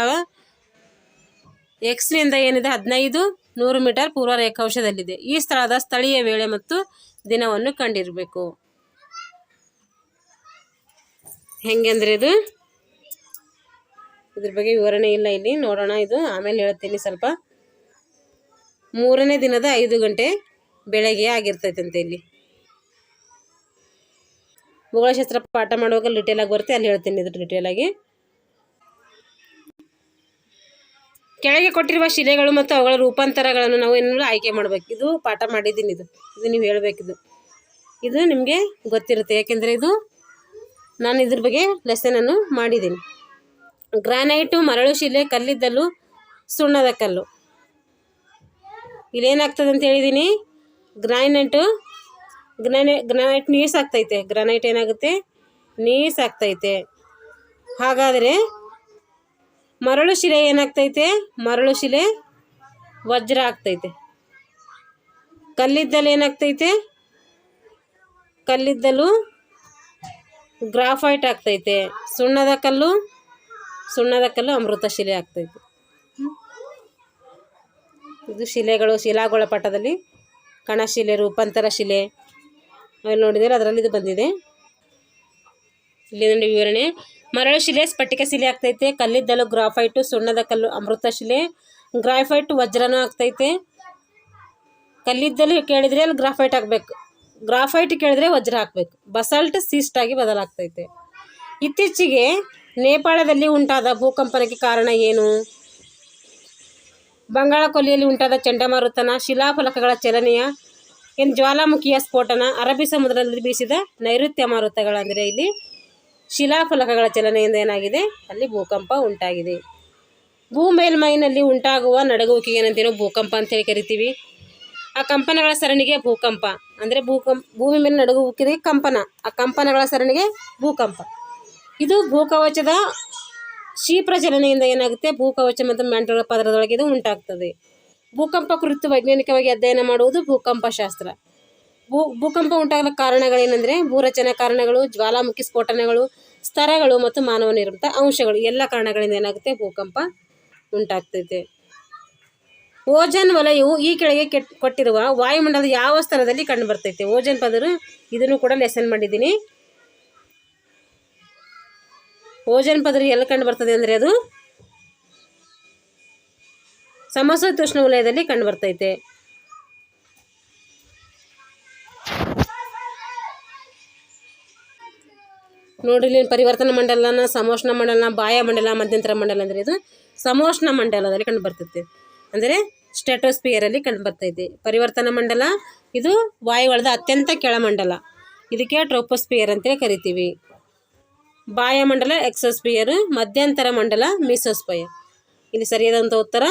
ಎಕ್ಸ್ನಿಂದ ಏನಿದೆ 1500 ಮೀಟರ್ ಪೂರ್ವ ರೇಖಾಂಶದಲ್ಲಿದೆ. ಈ ಸ್ಥಳದ ಸ್ಥಳೀಯ ವೇಳೆ ಮತ್ತು ದಿನವನ್ನು ಕಂಡಿರಬೇಕು. ಹೆಂಗೆಂದರೆ ಇದ್ರ ಬಗ್ಗೆ ವಿವರಣೆ ಇಲ್ಲ, ಇಲ್ಲಿ ನೋಡೋಣ. ಇದು ಆಮೇಲೆ ಹೇಳ್ತೀನಿ ಸ್ವಲ್ಪ. 3ನೇ ದಿನದ 5 ಗಂಟೆ ಬೆಳಗ್ಗೆ ಆಗಿರ್ತೈತಂತೆ. ಇಲ್ಲಿ ಭೂಗೋಳಶಾಸ್ತ್ರ ಪಾಠ ಮಾಡುವಾಗ ಡಿಟೇಲ್ ಆಗಿ ಬರುತ್ತೆ, ಅಲ್ಲಿ ಹೇಳ್ತೀನಿ ಇದು ಡಿಟೇಲ್ ಆಗಿ. ಕೆಳಗೆ ಕೊಟ್ಟಿರುವ ಶಿಲೆಗಳು ಮತ್ತು ಅವುಗಳ ರೂಪಾಂತರಗಳನ್ನು ನಾವು ಏನು ಆಯ್ಕೆ ಮಾಡಬೇಕು. ಇದು ಪಾಠ ಮಾಡಿದ್ದೀನಿ, ಇದು ನೀವು ಹೇಳಬೇಕಿದು. ಇದು ನಿಮಗೆ ಗೊತ್ತಿರುತ್ತೆ, ಯಾಕೆಂದರೆ ಇದು ನಾನು ಇದ್ರ ಬಗ್ಗೆ ಲೆಸನನ್ನು ಮಾಡಿದ್ದೀನಿ. ಗ್ರಾನೈಟು ಮರಳು ಶಿಲೆ, ಕಲ್ಲಿದ್ದಲು, ಸುಣ್ಣದ ಕಲ್ಲು. ಇಲ್ಲೇನಾಗ್ತದೆ ಅಂತ ಹೇಳಿದ್ದೀನಿ? ಗ್ರಾನೈಟ್ ನೀಸಾಗ್ತೈತೆ. ಗ್ರಾನೈಟ್ ಏನಾಗುತ್ತೆ? ನೀಸಾಗ್ತೈತೆ. ಹಾಗಾದರೆ ಮರಳು ಶಿಲೆ ಏನಾಗ್ತೈತೆ? ಮರಳು ಶಿಲೆ ವಜ್ರ ಆಗ್ತೈತೆ. ಕಲ್ಲಿದ್ದಲು ಏನಾಗ್ತೈತೆ? ಕಲ್ಲಿದ್ದಲು ಗ್ರಾಫೈಟ್ ಆಗ್ತೈತೆ. ಸುಣ್ಣದ ಕಲ್ಲು ಅಮೃತ ಶಿಲೆ ಆಗ್ತೈತೆ. ಇದು ಶಿಲೆಗಳು, ಶಿಲಾಗೋಳ ಪಾಠದಲ್ಲಿ ಕಣಶಿಲೆ, ರೂಪಾಂತರ ಶಿಲೆ ಅವೆಲ್ಲ ನೋಡಿದರೆ ಅದರಲ್ಲಿ ಇದು ಬಂದಿದೆ. ಇಲ್ಲಿ ನೋಡಿ ವಿವರಣೆ. ಮರಳು ಶಿಲೆ ಸ್ಫಟಿಕ ಶಿಲೆ ಆಗ್ತೈತೆ. ಕಲ್ಲಿದ್ದಲು ಗ್ರಾಫೈಟು, ಸುಣ್ಣದ ಕಲ್ಲು ಅಮೃತ ಶಿಲೆ, ಗ್ರಾಫೈಟ್ ವಜ್ರನೂ ಆಗ್ತೈತೆ. ಕಲ್ಲಿದ್ದಲು ಕೇಳಿದರೆ ಅಲ್ಲಿ ಗ್ರಾಫೈಟ್ ಹಾಕಬೇಕು, ಗ್ರಾಫೈಟ್ ಕೇಳಿದರೆ ವಜ್ರ ಹಾಕಬೇಕು. ಬಸಾಲ್ಟ್ ಸಿಸ್ಟ್ ಆಗಿ ಬದಲಾಗ್ತೈತೆ. ಇತ್ತೀಚೆಗೆ ನೇಪಾಳದಲ್ಲಿ ಉಂಟಾದ ಭೂಕಂಪನಕ್ಕೆ ಕಾರಣ ಏನು? ಬಂಗಾಳ ಕೊಲ್ಲಿಯಲ್ಲಿ ಉಂಟಾದ ಚಂಡಮಾರುತನ, ಶಿಲಾಫಲಕಗಳ ಚಲನೆಯ, ಜ್ವಾಲಾಮುಖಿಯ ಸ್ಫೋಟನ, ಅರಬ್ಬಿ ಸಮುದ್ರದಲ್ಲಿ ಬೀಸಿದ ನೈಋತ್ಯ ಮಾರುತಗಳಂದರೆ ಇಲ್ಲಿ ಶಿಲಾಫಲಕಗಳ ಚಲನೆಯಿಂದ ಏನಾಗಿದೆ, ಅಲ್ಲಿ ಭೂಕಂಪ ಉಂಟಾಗಿದೆ. ಭೂ ಮೇಲ್ಮೈನಲ್ಲಿ ಉಂಟಾಗುವ ನಡುಗುವಿಕೆಗೆ ಏನಂತೀವಿ, ಭೂಕಂಪ ಅಂತೇಳಿ ಕರಿತೀವಿ. ಆ ಕಂಪನಗಳ ಸರಣಿಗೆ ಭೂಕಂಪ ಅಂದರೆ ಭೂಮಿ ಮೇಲೆ ನಡುಗುವಿಕೆಗೆ ಕಂಪನ, ಆ ಕಂಪನಗಳ ಸರಣಿಗೆ ಭೂಕಂಪ. ಇದು ಭೂಕವಚದ ಕ್ಷಿಪ್ರ ಚಲನೆಯಿಂದ ಏನಾಗುತ್ತೆ, ಭೂಕವಚ ಮತ್ತು ಮ್ಯಾಂಟಲ್ ಪದರದೊಳಗೆ ಇದು ಉಂಟಾಗ್ತದೆ. ಭೂಕಂಪ ಕುರಿತು ವೈಜ್ಞಾನಿಕವಾಗಿ ಅಧ್ಯಯನ ಮಾಡುವುದು ಭೂಕಂಪ ಶಾಸ್ತ್ರ. ಭೂಕಂಪ ಉಂಟಾಗಲು ಕಾರಣಗಳೇನೆಂದರೆ ಭೂರಚನಾ ಕಾರಣಗಳು, ಜ್ವಾಲಾಮುಖಿ ಸ್ಫೋಟನಗಳು, ಸ್ತರಗಳು ಮತ್ತು ಮಾನವ ನಿರ್ಮಿತ ಅಂಶಗಳು, ಎಲ್ಲ ಕಾರಣಗಳಿಂದ ಏನಾಗುತ್ತೆ, ಭೂಕಂಪ ಉಂಟಾಗ್ತೈತೆ. ಓಜೋನ್ ವಲಯವು ಈ ಕೆಳಗೆ ಕೊಟ್ಟಿರುವ ವಾಯುಮಂಡಲದ ಯಾವ ಸ್ತರದಲ್ಲಿ ಕಂಡು ಬರ್ತೈತೆ? ಓಜೋನ್ ಪದರ ಇದನ್ನು ಕೂಡ ಲೆಸನ್ ಮಾಡಿದ್ದೀನಿ. ಓಜೋನ್ ಪದರ ಎಲ್ಲಿ ಕಂಡು ಬರ್ತದೆ ಅಂದರೆ ಅದು ಸಮಶೀತೋಷ್ಣ ವಲಯದಲ್ಲಿ ಕಂಡು ಬರ್ತೈತೆ. ನೋಡ್ರಿ, ಇಲ್ಲಿ ಪರಿವರ್ತನಾ ಮಂಡಲನ, ಸಮೋಷ್ಣ ಮಂಡಲ, ಬಾಹ್ಯ ಮಂಡಲ, ಮಧ್ಯಂತರ ಮಂಡಲ ಅಂದರೆ ಇದು ಸಮೋಷ್ಣ ಮಂಡಲದಲ್ಲಿ ಕಂಡು ಬರ್ತೈತೆ, ಅಂದರೆ ಸ್ಟ್ರಾಟೋಸ್ಫಿಯರಲ್ಲಿ ಕಂಡು ಬರ್ತೈತೆ. ಪರಿವರ್ತನಾ ಮಂಡಲ ಇದು ವಾಯುವಳದ ಅತ್ಯಂತ ಕೆಳಮಂಡಲ, ಇದಕ್ಕೆ ಟ್ರೋಪೋಸ್ಫಿಯರ್ ಅಂತೇಳಿ ಕರಿತೀವಿ. ಬಾಹ್ಯ ಮಂಡಲ ಎಕ್ಸೋಸ್ಫಿಯರ್, ಮಧ್ಯಂತರ ಮಂಡಲ ಮೀಸೋಸ್ಫಿಯರ್. ಇಲ್ಲಿ ಸರಿಯಾದಂಥ ಉತ್ತರ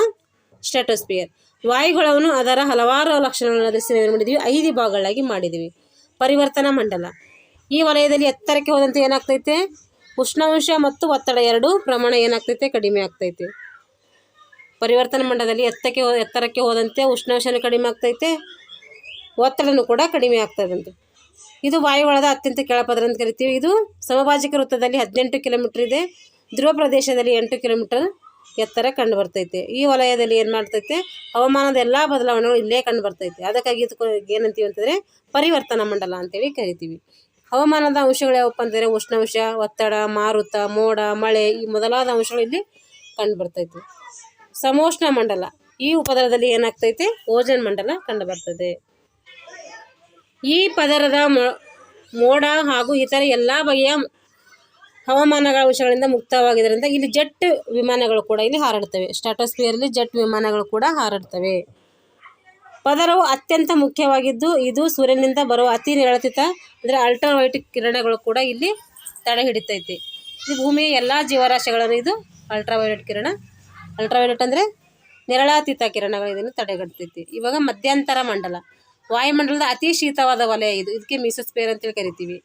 ಸ್ಟ್ರಾಟೋಸ್ಫಿಯರ್. ವಾಯುಗುಣವನ್ನು ಅದರ ಹಲವಾರು ಲಕ್ಷಣಗಳನ್ನು ದೃಷ್ಟಿಯಲ್ಲಿ ಮಾಡಿದ್ದೀವಿ, 5 ಭಾಗಗಳಾಗಿ ಮಾಡಿದ್ದೀವಿ. ಪರಿವರ್ತನಾ ಮಂಡಲ ಈ ವಲಯದಲ್ಲಿ ಎತ್ತರಕ್ಕೆ ಹೋದಂತೆ ಏನಾಗ್ತೈತೆ, ಉಷ್ಣಾಂಶ ಮತ್ತು ಒತ್ತಡ ಎರಡೂ ಪ್ರಮಾಣ ಏನಾಗ್ತೈತೆ, ಕಡಿಮೆ ಆಗ್ತೈತೆ. ಪರಿವರ್ತನಾ ಮಂಡಲದಲ್ಲಿ ಎತ್ತರಕ್ಕೆ ಹೋದಂತೆ ಉಷ್ಣಾಂಶನೂ ಕಡಿಮೆ ಆಗ್ತೈತೆ, ಒತ್ತಡನೂ ಕೂಡ ಕಡಿಮೆ ಆಗ್ತದಂತೆ. ಇದು ವಾಯುಗುಣದ ಅತ್ಯಂತ ಕೆಳಪದರ ಅಂತ ಕರಿತೀವಿ. ಇದು ಸಮಭಾಜಕ ವೃತ್ತದಲ್ಲಿ 18 ಕಿಲೋಮೀಟರ್ ಇದೆ, ಧ್ರುವ ಪ್ರದೇಶದಲ್ಲಿ 8 ಕಿಲೋಮೀಟರ್ ಎತ್ತರ ಕಂಡು ಬರ್ತೈತೆ. ಈ ವಲಯದಲ್ಲಿ ಏನು ಮಾಡ್ತೈತೆ, ಹವಾಮಾನದ ಎಲ್ಲ ಬದಲಾವಣೆಗಳು ಇಲ್ಲೇ ಕಂಡು ಬರ್ತೈತೆ. ಅದಕ್ಕಾಗಿ ಇದಕ್ಕೆ ಏನಂತೀವಿ ಅಂತಂದರೆ ಪರಿವರ್ತನಾ ಮಂಡಲ ಅಂತೇಳಿ ಕರಿತೀವಿ. ಹವಾಮಾನದ ಅಂಶಗಳು ಯಾವಪ್ಪ ಅಂತಂದರೆ ಉಷ್ಣಾಂಶ, ಒತ್ತಡ, ಮಾರುತ, ಮೋಡ, ಮಳೆ ಈ ಮೊದಲಾದ ಅಂಶಗಳು ಇಲ್ಲಿ ಕಂಡು ಬರ್ತೈತೆ. ಸಮೋಷ್ಣ ಮಂಡಲ ಈ ಉಪದರದಲ್ಲಿ ಏನಾಗ್ತೈತೆ, ಓಜೋನ್ ಮಂಡಲ ಕಂಡು ಬರ್ತದೆ. ಈ ಪದರದ ಮೋಡ ಹಾಗೂ ಇತರ ಎಲ್ಲ ಬಗೆಯ ಹವಾಮಾನಗಳ ಅಂಶಗಳಿಂದ ಮುಕ್ತವಾಗಿದ್ದರಿಂದ ಇಲ್ಲಿ ಜೆಟ್ ವಿಮಾನಗಳು ಕೂಡ ಇಲ್ಲಿ ಹಾರಾಡ್ತವೆ. ಸ್ಟ್ರಾಟೋಸ್ಫಿಯರಲ್ಲಿ ಜೆಟ್ ವಿಮಾನಗಳು ಕೂಡ ಹಾರಾಡ್ತವೆ. ಪದರವು ಅತ್ಯಂತ ಮುಖ್ಯವಾಗಿದ್ದು ಇದು ಸೂರ್ಯನಿಂದ ಬರುವ ಅತಿ ನಿರಳತಿತ ಅಂದರೆ ಅಲ್ಟ್ರಾವೈಲೆಟ್ ಕಿರಣಗಳು ಕೂಡ ಇಲ್ಲಿ ತಡೆ ಹಿಡಿತೈತಿ. ಇದು ಭೂಮಿಯ ಎಲ್ಲ ಜೀವರಾಶಿಗಳನ್ನು ಇದು ಅಲ್ಟ್ರಾವೈಲೆಟ್ ಕಿರಣ, ಅಲ್ಟ್ರಾವೈಲೆಟ್ ಅಂದರೆ ನಿರಳಾತೀತ ಕಿರಣಗಳು ಇದನ್ನು ತಡೆಗಟ್ತೈತಿ. ಇವಾಗ ಮಧ್ಯಂತರ ಮಂಡಲ ವಾಯುಮಂಡಲದ ಅತಿ ಶೀತವಾದ ವಲಯ ಇದು, ಇದಕ್ಕೆ ಮೀಸೋಸ್ಫಿಯರ್ ಅಂತೇಳಿ ಕರಿತೀವಿ.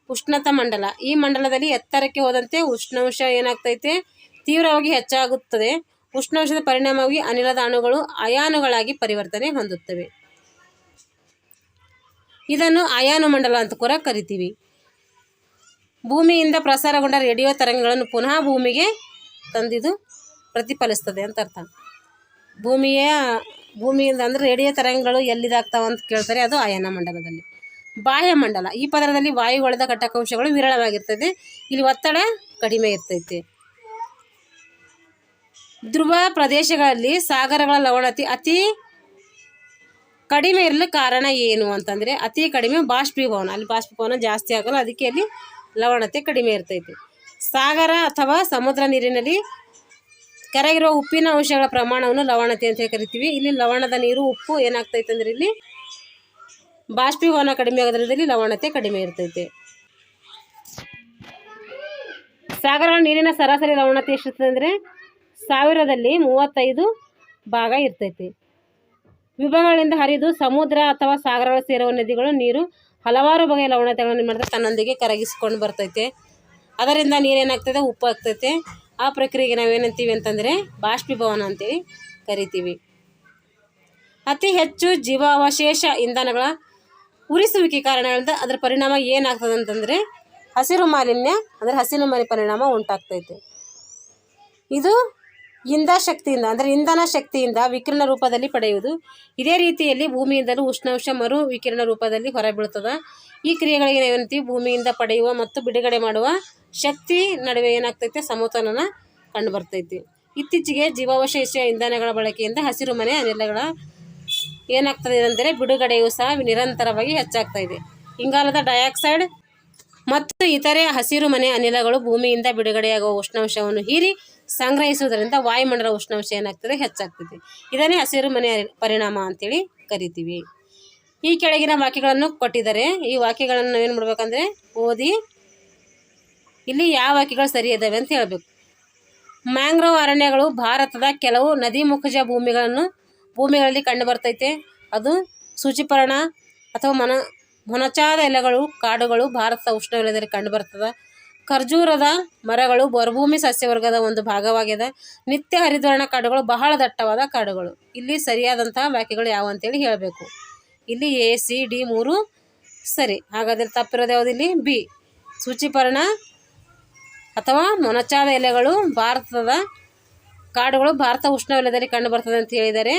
ಉಷ್ಣತ ಮಂಡಲ ಈ ಮಂಡಲದಲ್ಲಿ ಎತ್ತರಕ್ಕೆ ಹೋದಂತೆ ಉಷ್ಣಾಂಶ ಏನಾಗ್ತೈತೆ, ತೀವ್ರವಾಗಿ ಹೆಚ್ಚಾಗುತ್ತದೆ. ಉಷ್ಣಾಂಶದ ಪರಿಣಾಮವಾಗಿ ಅನಿಲದ ಅಣುಗಳು ಅಯಾನುಗಳಾಗಿ ಪರಿವರ್ತನೆ ಹೊಂದುತ್ತವೆ. ಇದನ್ನು ಅಯಾನು ಮಂಡಲ ಅಂತ ಕೂಡ ಕರಿತೀವಿ. ಭೂಮಿಯಿಂದ ಪ್ರಸಾರಗೊಂಡ ರೇಡಿಯೋ ತರಂಗಗಳನ್ನು ಪುನಃ ಭೂಮಿಗೆ ತಂದಿದು ಪ್ರತಿಫಲಿಸ್ತದೆ ಅಂತ ಅರ್ಥ. ಭೂಮಿಯಿಂದ ಅಂದರೆ ರೇಡಿಯೋ ತರಂಗಗಳು ಎಲ್ಲಿದಾಗ್ತಾವ ಅಂತ ಕೇಳ್ತಾರೆ, ಅದು ಅಯಾನ ಮಂಡಲದಲ್ಲಿ. ಬಾಹ್ಯ ಮಂಡಲ ಈ ಪದರದಲ್ಲಿ ವಾಯುಗುಣದ ಘಟಕಾಂಶಗಳು ವಿರಳವಾಗಿರ್ತದೆ, ಇಲ್ಲಿ ಒತ್ತಡ ಕಡಿಮೆ ಇರ್ತೈತೆ. ಧ್ರುವ ಪ್ರದೇಶಗಳಲ್ಲಿ ಸಾಗರಗಳ ಲವಣತೆ ಅತಿ ಕಡಿಮೆ ಇರಲು ಕಾರಣ ಏನು ಅಂತಂದರೆ ಅತಿ ಕಡಿಮೆ ಬಾಷ್ಪೀಭವನ, ಅಲ್ಲಿ ಬಾಷ್ಪೀಭವನ ಜಾಸ್ತಿ ಆಗಲ್ಲ, ಅದಕ್ಕೆ ಅಲ್ಲಿ ಲವಣತೆ ಕಡಿಮೆ ಇರ್ತೈತೆ. ಸಾಗರ ಅಥವಾ ಸಮುದ್ರ ನೀರಿನಲ್ಲಿ ಕರಗಿರುವ ಉಪ್ಪಿನ ಅಂಶಗಳ ಪ್ರಮಾಣವನ್ನು ಲವಣತೆ ಅಂತ ಕರಿತೀವಿ. ಇಲ್ಲಿ ಲವಣದ ನೀರು ಉಪ್ಪು ಏನಾಗ್ತೈತೆ ಅಂದರೆ ಇಲ್ಲಿ ಬಾಷ್ಪೀಭವನ ಕಡಿಮೆ ಆಗೋದ್ರಲ್ಲಿ ಲವಣತೆ ಕಡಿಮೆ ಇರ್ತೈತೆ. ಸಾಗರಗಳ ನೀರಿನ ಸರಾಸರಿ ಲವಣತೆ ಎಷ್ಟಿರ್ತದೆ ಅಂದರೆ 1000ರಲ್ಲಿ 35 ಭಾಗ ಇರ್ತೈತಿ. ವಿಭಾಗಗಳಿಂದ ಹರಿದು ಸಮುದ್ರ ಅಥವಾ ಸಾಗರಗಳ ಸೇರುವ ನದಿಗಳು ನೀರು ಹಲವಾರು ಬಗೆಯ ಲವಣತೆಗಳನ್ನು ಮಾಡ್ತಾರೆ, ತನ್ನೊಂದಿಗೆ ಕರಗಿಸಿಕೊಂಡು ಬರ್ತೈತೆ. ಅದರಿಂದ ನೀರೇನಾಗ್ತದೆ, ಉಪ್ಪು ಆಗ್ತೈತೆ. ಆ ಪ್ರಕ್ರಿಯೆಗೆ ನಾವೇನಂತೀವಿ ಅಂತಂದರೆ ಬಾಷ್ಪೀಭವನ ಅಂತೇಳಿ ಕರಿತೀವಿ. ಅತಿ ಹೆಚ್ಚು ಜೀವಾವಶೇಷ ಇಂಧನಗಳ ಉರಿಸುವಿಕೆ ಕಾರಣಗಳಿಂದ ಅದರ ಪರಿಣಾಮ ಏನಾಗ್ತದೆ ಅಂತಂದರೆ ಹಸಿರು ಮಾಲಿನ್ಯ ಅಂದರೆ ಹಸಿರು ಮನೆ ಪರಿಣಾಮ ಉಂಟಾಗ್ತೈತೆ. ಇದು ಇಂಧನ ಶಕ್ತಿಯಿಂದ ವಿಕಿರಣ ರೂಪದಲ್ಲಿ ಪಡೆಯುವುದು. ಇದೇ ರೀತಿಯಲ್ಲಿ ಭೂಮಿಯಿಂದಲೂ ಉಷ್ಣಾಂಶ ಮರು ವಿಕಿರಣ ರೂಪದಲ್ಲಿ ಹೊರಬೀಳುತ್ತದೆ. ಈ ಕ್ರಿಯೆಗಳಿಗೆ ನಾವೇನಂತೀವಿ, ಭೂಮಿಯಿಂದ ಪಡೆಯುವ ಮತ್ತು ಬಿಡುಗಡೆ ಮಾಡುವ ಶಕ್ತಿ ನಡುವೆ ಏನಾಗ್ತೈತೆ, ಸಮತೋಲನ ಕಂಡು ಬರ್ತೈತಿ. ಇತ್ತೀಚೆಗೆ ಜೀವಾವಶೇಷ ಇಂಧನಗಳ ಬಳಕೆಯಿಂದ ಹಸಿರು ಮನೆ ಅನಿಲಗಳ ಏನಾಗ್ತದೆ ಅಂದರೆ ಬಿಡುಗಡೆಯೂ ಸಹ ನಿರಂತರವಾಗಿ ಹೆಚ್ಚಾಗ್ತಾ ಇದೆ. ಇಂಗಾಲದ ಡೈಆಕ್ಸೈಡ್ ಮತ್ತು ಇತರೆ ಹಸಿರು ಮನೆ ಅನಿಲಗಳು ಭೂಮಿಯಿಂದ ಬಿಡುಗಡೆಯಾಗುವ ಉಷ್ಣಾಂಶವನ್ನು ಹೀರಿ ಸಂಗ್ರಹಿಸುವುದರಿಂದ ವಾಯುಮಂಡಲ ಉಷ್ಣಾಂಶ ಏನಾಗ್ತದೆ, ಹೆಚ್ಚಾಗ್ತದೆ. ಇದನ್ನೇ ಹಸಿರು ಮನೆ ಪರಿಣಾಮ ಅಂತೇಳಿ ಕರಿತೀವಿ. ಈ ಕೆಳಗಿನ ವಾಕ್ಯಗಳನ್ನು ಕೊಟ್ಟಿದ್ದಾರೆ. ಈ ವಾಕ್ಯಗಳನ್ನು ನಾವೇನು ಮಾಡ್ಬೇಕಂದ್ರೆ ಓದಿ ಇಲ್ಲಿ ಯಾವ ವಾಕ್ಯಗಳು ಸರಿ ಇದ್ದಾವೆ ಅಂತ ಹೇಳಬೇಕು. ಮ್ಯಾಂಗ್ರೋವ್ ಅರಣ್ಯಗಳು ಭಾರತದ ಕೆಲವು ನದೀಮುಖಜ ಭೂಮಿಗಳಲ್ಲಿ ಕಂಡುಬರ್ತೈತೆ. ಅದು ಸೂಚಿಪರ್ಣ ಅಥವಾ ಮೊನಚಾದ ಎಲೆಗಳು ಕಾಡುಗಳು ಭಾರತದ ಉಷ್ಣವಲಯದಲ್ಲಿ ಕಂಡುಬರ್ತದೆ. ಖರ್ಜೂರದ ಮರಗಳು ಮರುಭೂಮಿ ಸಸ್ಯವರ್ಗದ ಒಂದು ಭಾಗವಾಗಿದೆ. ನಿತ್ಯ ಹರಿದ್ವರ್ಣ ಕಾಡುಗಳು ಬಹಳ ದಟ್ಟವಾದ ಕಾಡುಗಳು. ಇಲ್ಲಿ ಸರಿಯಾದಂತಹ ವಾಕ್ಯಗಳು ಯಾವ ಅಂತೇಳಿ ಹೇಳಬೇಕು. ಇಲ್ಲಿ A, C, D 3 ಸರಿ. ಹಾಗಾದರೆ ತಪ್ಪಿರೋದು ಯಾವುದು? ಇಲ್ಲಿ ಬಿ, ಸೂಚಿಪರ್ಣ ಅಥವಾ ಮೊನಚಾದ ಎಲೆಗಳು ಭಾರತದ ಕಾಡುಗಳು ಭಾರತ ಉಷ್ಣವಲಯದಲ್ಲಿ ಕಂಡುಬರ್ತದೆ ಅಂತ ಹೇಳಿದ್ದಾರೆ.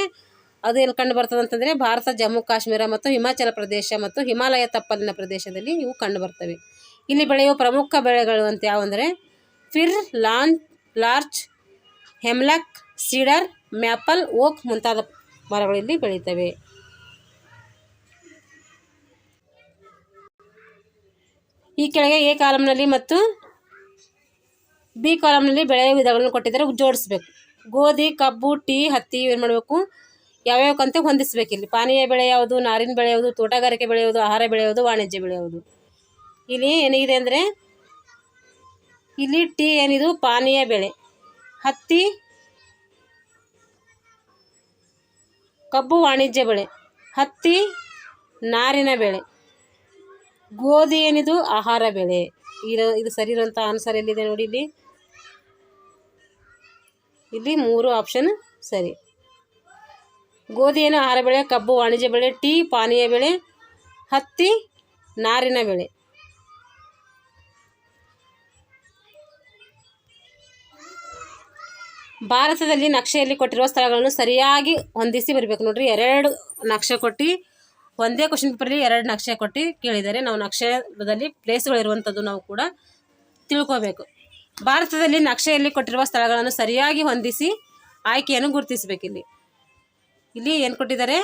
ಅದು ಎಲ್ಲಿ ಕಂಡುಬರ್ತದೆ ಅಂತಂದರೆ ಭಾರತ, ಜಮ್ಮು ಕಾಶ್ಮೀರ ಮತ್ತು ಹಿಮಾಚಲ ಪ್ರದೇಶ ಮತ್ತು ಹಿಮಾಲಯ ತಪ್ಪಲಿನ ಪ್ರದೇಶದಲ್ಲಿ ಇವು ಕಂಡುಬರ್ತವೆ. ಇಲ್ಲಿ ಬೆಳೆಯುವ ಪ್ರಮುಖ ಬೆಳೆಗಳು ಅಂತ ಯಾವಂದರೆ ಫಿರ್, ಲಾರ್ಚ್, ಹೆಮ್ಲಾಕ್, ಸೀಡರ್, ಮ್ಯಾಪಲ್, ಓಕ್ ಮುಂತಾದ ಮರಗಳು ಇಲ್ಲಿ ಬೆಳೀತವೆ. ಈ ಕೆಳಗೆ ಎ ಕಾಲಮ್ನಲ್ಲಿ ಮತ್ತು ಬಿ ಕಾಲಮ್ನಲ್ಲಿ ಬೆಳೆಯುವ ವಿಧಗಳನ್ನು ಕೊಟ್ಟಿದ್ದಾರೆ, ಜೋಡಿಸ್ಬೇಕು. ಗೋಧಿ, ಕಬ್ಬು, ಟೀ, ಹತ್ತಿ ಏನು ಮಾಡಬೇಕು? ಯಾವ್ಯಾವಕ್ಕಂತ ಹೊಂದಿಸ್ಬೇಕು. ಇಲ್ಲಿ ಪಾನೀಯ ಬೆಳೆ ಯಾವುದು, ನಾರಿನ ಬೆಳೆ ಯಾವುದು, ತೋಟಗಾರಿಕೆ ಬೆಳೆ ಯಾವುದು, ಆಹಾರ ಬೆಳೆ ಯಾವುದು, ವಾಣಿಜ್ಯ ಬೆಳೆ ಯಾವುದು? ಇಲ್ಲಿ ಏನಿದೆ ಅಂದರೆ ಇಲ್ಲಿ ಟೀ ಏನಿದು ಪಾನೀಯ ಬೆಳೆ, ಹತ್ತಿ ಕಬ್ಬು ವಾಣಿಜ್ಯ ಬೆಳೆ, ಹತ್ತಿ ನಾರಿನ ಬೆಳೆ, ಗೋಧಿ ಏನಿದು ಆಹಾರ ಬೆಳೆ. ಇದು ಸರಿ ಇರುವಂಥ ಆನ್ಸರ್ ಎಲ್ಲಿದೆ ನೋಡಿ. ಇಲ್ಲಿ 3 ಆಪ್ಷನ್ ಸರಿ. ಗೋಧಿ ಏನು ಆಹಾರ ಬೆಳೆ, ಕಬ್ಬು ವಾಣಿಜ್ಯ ಬೆಳೆ, ಟೀ ಪಾನೀಯ ಬೆಳೆ, ಹತ್ತಿ ನಾರಿನ ಬೆಳೆ. ಭಾರತದಲ್ಲಿ ನಕ್ಷೆಯಲ್ಲಿ ಕೊಟ್ಟಿರುವ ಸ್ಥಳಗಳನ್ನು ಸರಿಯಾಗಿ ಹೊಂದಿಸಿ ಬರಬೇಕು. ನೋಡ್ರಿ, 2 ನಕ್ಷೆ ಕೊಟ್ಟು ಒಂದೇ ಕ್ವಶನ್ ಪೇಪರಲ್ಲಿ 2 ನಕ್ಷೆ ಕೊಟ್ಟು ಕೇಳಿದ್ದಾರೆ. ನಾವು ನಕ್ಷೆದಲ್ಲಿ ಪ್ಲೇಸ್ಗಳಿರುವಂಥದ್ದು ನಾವು ಕೂಡ ತಿಳ್ಕೋಬೇಕು. ಭಾರತದಲ್ಲಿ ನಕ್ಷೆಯಲ್ಲಿ ಕೊಟ್ಟಿರುವ ಸ್ಥಳಗಳನ್ನು ಸರಿಯಾಗಿ ಹೊಂದಿಸಿ ಆಯ್ಕೆಯನ್ನು ಗುರುತಿಸಬೇಕು. ಇಲ್ಲಿ ಏನು ಕೊಟ್ಟಿದ್ದಾರೆ?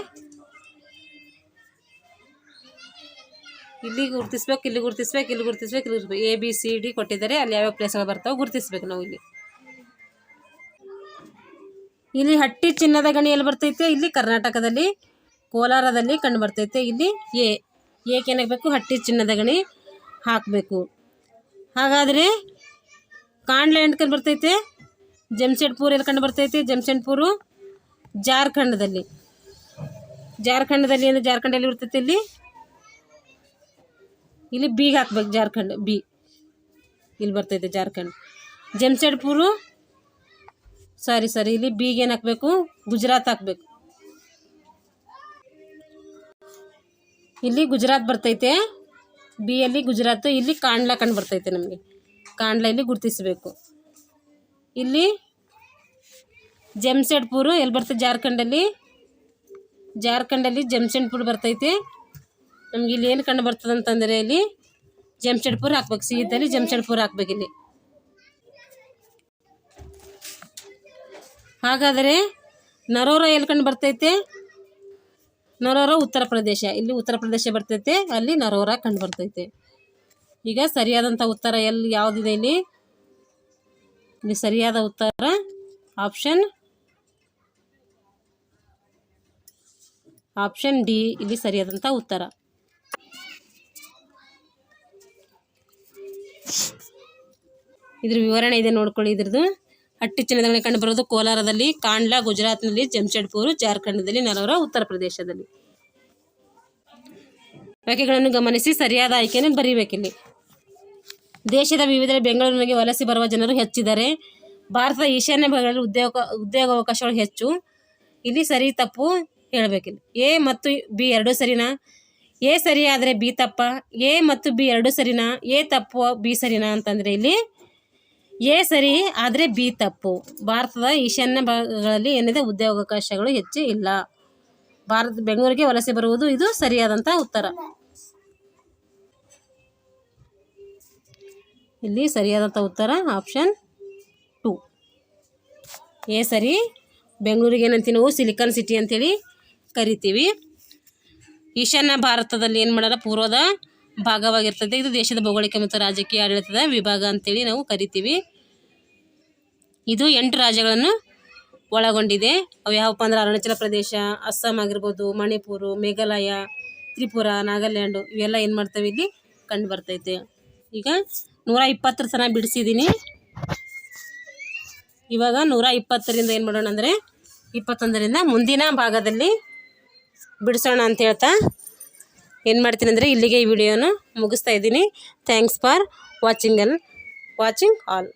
ಇಲ್ಲಿ ಗುರುತಿಸ್ಬೇಕು, ಇಲ್ಲಿ ಗುರುತಿಸ್ಬೇಕು, ಇಲ್ಲಿ ಗುರುತಿಸ್ಬೇಕು, ಇಲ್ಲಿ ಗುರುತಿಸ್ಬೇಕು. ABCD ಕೊಟ್ಟಿದ್ದಾರೆ. ಅಲ್ಲಿ ಯಾವ್ಯಾವ ಪ್ಲೇಸ್ಗಳು ಬರ್ತಾವೆ ಗುರುತಿಸ್ಬೇಕು ನಾವು. ಇಲ್ಲಿ ಹಟ್ಟಿ ಚಿನ್ನದ ಗಣಿ ಎಲ್ಲಿ ಬರ್ತೈತೆ? ಇಲ್ಲಿ ಕರ್ನಾಟಕದಲ್ಲಿ ಕೋಲಾರದಲ್ಲಿ ಕಂಡು ಬರ್ತೈತೆ. ಇಲ್ಲಿ ಏಕೆ ಏನಾಗಬೇಕು? ಹಟ್ಟಿ ಚಿನ್ನದ ಗಣಿ ಹಾಕಬೇಕು. ಹಾಗಾದರೆ ಕಾಂಡ್ಲ ಎಂಟು ಕಂಡು ಬರ್ತೈತೆ. ಜಮ್ಶೆಡ್ಪುರ್ ಎಲ್ಲಿ ಕಂಡು ಬರ್ತೈತೆ? ಜಮ್ಶೆಡ್ಪುರು ಜಾರ್ಖಂಡದಲ್ಲಿ. ಜಾರ್ಖಂಡದಲ್ಲಿ ಅಂದರೆ ಜಾರ್ಖಂಡಲ್ಲಿ ಬರ್ತೈತೆ. ಇಲ್ಲಿ ಬಿಗೆ ಹಾಕ್ಬೇಕು. ಜಾರ್ಖಂಡ್ ಬಿ ಇಲ್ಲಿ ಬರ್ತೈತೆ ಜಾರ್ಖಂಡ್. ಜಮ್ಶೆಡ್ಪುರು ಸರಿ ಇಲ್ಲಿ ಬಿಗೆ ಏನು ಹಾಕಬೇಕು? ಗುಜರಾತ್ ಹಾಕಬೇಕು. ಇಲ್ಲಿ ಗುಜರಾತ್ ಬರ್ತೈತೆ. ಬಿಯಲ್ಲಿ ಗುಜರಾತ್. ಇಲ್ಲಿ ಕಾಂಡ್ಲಾ ಕಂಡು ಬರ್ತೈತೆ ನಮಗೆ. ಕಾಂಡ್ಲಾ ಇಲ್ಲಿ ಗುರುತಿಸಬೇಕು. ಇಲ್ಲಿ ಜಮ್ಶೆಡ್ಪುರು ಎಲ್ಲಿ ಬರ್ತೈತೆ? ಜಾರ್ಖಂಡಲ್ಲಿ ಜಮ್ಶೆಡ್ಪುರ್ ಬರ್ತೈತೆ ನಮ್ಗೆ. ಇಲ್ಲಿ ಏನು ಕಂಡು ಬರ್ತದೆ ಅಂತಂದರೆ ಇಲ್ಲಿ ಜಮ್ಶೆಡ್ಪುರ್ ಹಾಕ್ಬೇಕು. ಸಿ ಇದ್ದಲ್ಲಿ ಜಮ್ಶೆಡ್ಪುರ್ ಹಾಕ್ಬೇಕು ಇಲ್ಲಿ. ಹಾಗಾದರೆ ನರೋರಾ ಎಲ್ಲಿ ಕಂಡು ಬರ್ತೈತೆ? ನರೋರಾ ಉತ್ತರ ಪ್ರದೇಶ. ಇಲ್ಲಿ ಉತ್ತರ ಪ್ರದೇಶ ಬರ್ತೈತೆ, ಅಲ್ಲಿ ನರೋರಾ ಕಂಡು ಬರ್ತೈತೆ. ಈಗ ಸರಿಯಾದಂಥ ಉತ್ತರ ಯಾವುದಿದೆ ಇಲ್ಲಿ ಸರಿಯಾದ ಉತ್ತರ ಆಪ್ಷನ್ ಡಿ ಇಲ್ಲಿ ಸರಿಯಾದಂಥ ಉತ್ತರ. ಇದ್ರ ವಿವರಣೆ ಇದೆ ನೋಡ್ಕೊಳ್ಳಿ. ಇದ್ರದ್ದು ಹಟ್ಟಿ ಚಿನ್ನದ ಗಣಿ ಕಂಡು ಬರೋದು ಕೋಲಾರದಲ್ಲಿ, ಕಾಂಡ್ಲಾ ಗುಜರಾತ್ನಲ್ಲಿ, ಜಮ್ಶೆಡ್ಪುರ್ ಜಾರ್ಖಂಡದಲ್ಲಿ, ನರೋರಾ ಉತ್ತರ ಪ್ರದೇಶದಲ್ಲಿ. ವಾಕ್ಯಗಳನ್ನು ಗಮನಿಸಿ ಸರಿಯಾದ ಆಯ್ಕೆಯನ್ನು ಬರೀಬೇಕಿಲ್ಲಿ. ದೇಶದ ವಿವಿಧೆಡೆ ಬೆಂಗಳೂರಿಗೆ ವಲಸೆ ಬರುವ ಜನರು ಹೆಚ್ಚಿದ್ದಾರೆ. ಭಾರತದ ಈಶಾನ್ಯ ಭಾಗಗಳಲ್ಲಿ ಉದ್ಯೋಗಾವಕಾಶಗಳು ಹೆಚ್ಚು. ಇಲ್ಲಿ ಸರಿ ತಪ್ಪು ಹೇಳಬೇಕಿಲ್ಲ. ಎ ಮತ್ತು ಬಿ ಎರಡೂ ಸರಿನಾ? ಎ ಸರಿ ಆದರೆ ಬಿ ತಪ್ಪ. ಎ ಮತ್ತು ಬಿ ಎರಡೂ ಸರಿನಾ? ಎ ತಪ್ಪು ಬಿ ಸರಿನಾ ಅಂತಂದರೆ ಇಲ್ಲಿ ಎ ಸರಿ ಆದರೆ ಬಿ ತಪ್ಪು. ಭಾರತದ ಈಶಾನ್ಯ ಭಾಗಗಳಲ್ಲಿ ಏನಿದೆ ಉದ್ಯೋಗಾವಕಾಶಗಳು ಹೆಚ್ಚು ಇಲ್ಲ. ಬೆಂಗಳೂರಿಗೆ ವಲಸೆ ಬರುವುದು ಇದು ಸರಿಯಾದಂಥ ಉತ್ತರ. ಇಲ್ಲಿ ಸರಿಯಾದಂಥ ಉತ್ತರ ಆಪ್ಷನ್ 2 ಎ ಸರಿ. ಬೆಂಗಳೂರಿಗೆ ಏನಂತೀವಿ ನಾವು? ಸಿಲಿಕಾನ್ ಸಿಟಿ ಅಂತೇಳಿ ಕರಿತೀವಿ. ಈಶಾನ್ಯ ಭಾರತದಲ್ಲಿ ಏನು ಮಾಡೋಣ? ಪೂರ್ವದ ಭಾಗವಾಗಿರ್ತದೆ. ಇದು ದೇಶದ ಭೌಗೋಳಿಕ ಮತ್ತು ರಾಜಕೀಯ ಆಡಳಿತದ ವಿಭಾಗ ಅಂತೇಳಿ ನಾವು ಕರಿತೀವಿ. ಇದು 8 ರಾಜ್ಯಗಳನ್ನು ಒಳಗೊಂಡಿದೆ. ಅವು ಯಾವಪ್ಪ ಅಂದ್ರೆ ಅರುಣಾಚಲ ಪ್ರದೇಶ, ಅಸ್ಸಾಂ ಆಗಿರ್ಬೋದು, ಮಣಿಪುರ, ಮೇಘಾಲಯ, ತ್ರಿಪುರ, ನಾಗಾಲ್ಯಾಂಡು ಇವೆಲ್ಲ ಏನು ಮಾಡ್ತವೆ? ಇಲ್ಲಿ ಕಂಡು ಬರ್ತೈತೆ. ಈಗ 120 ಸಲ ಬಿಡಿಸಿದ್ದೀನಿ. ಇವಾಗ 120ರಿಂದ ಏನು ಮಾಡೋಣ ಅಂದರೆ 21ರಿಂದ ಮುಂದಿನ ಭಾಗದಲ್ಲಿ ಬಿಡಿಸೋಣ ಅಂತ ಹೇಳ್ತಾ ಏನು ಮಾಡ್ತೀನಿ ಅಂದರೆ ಇಲ್ಲಿಗೆ ಈ ವಿಡಿಯೋನ ಮುಗಿಸ್ತಾ ಇದ್ದೀನಿ. Thanks for watching all.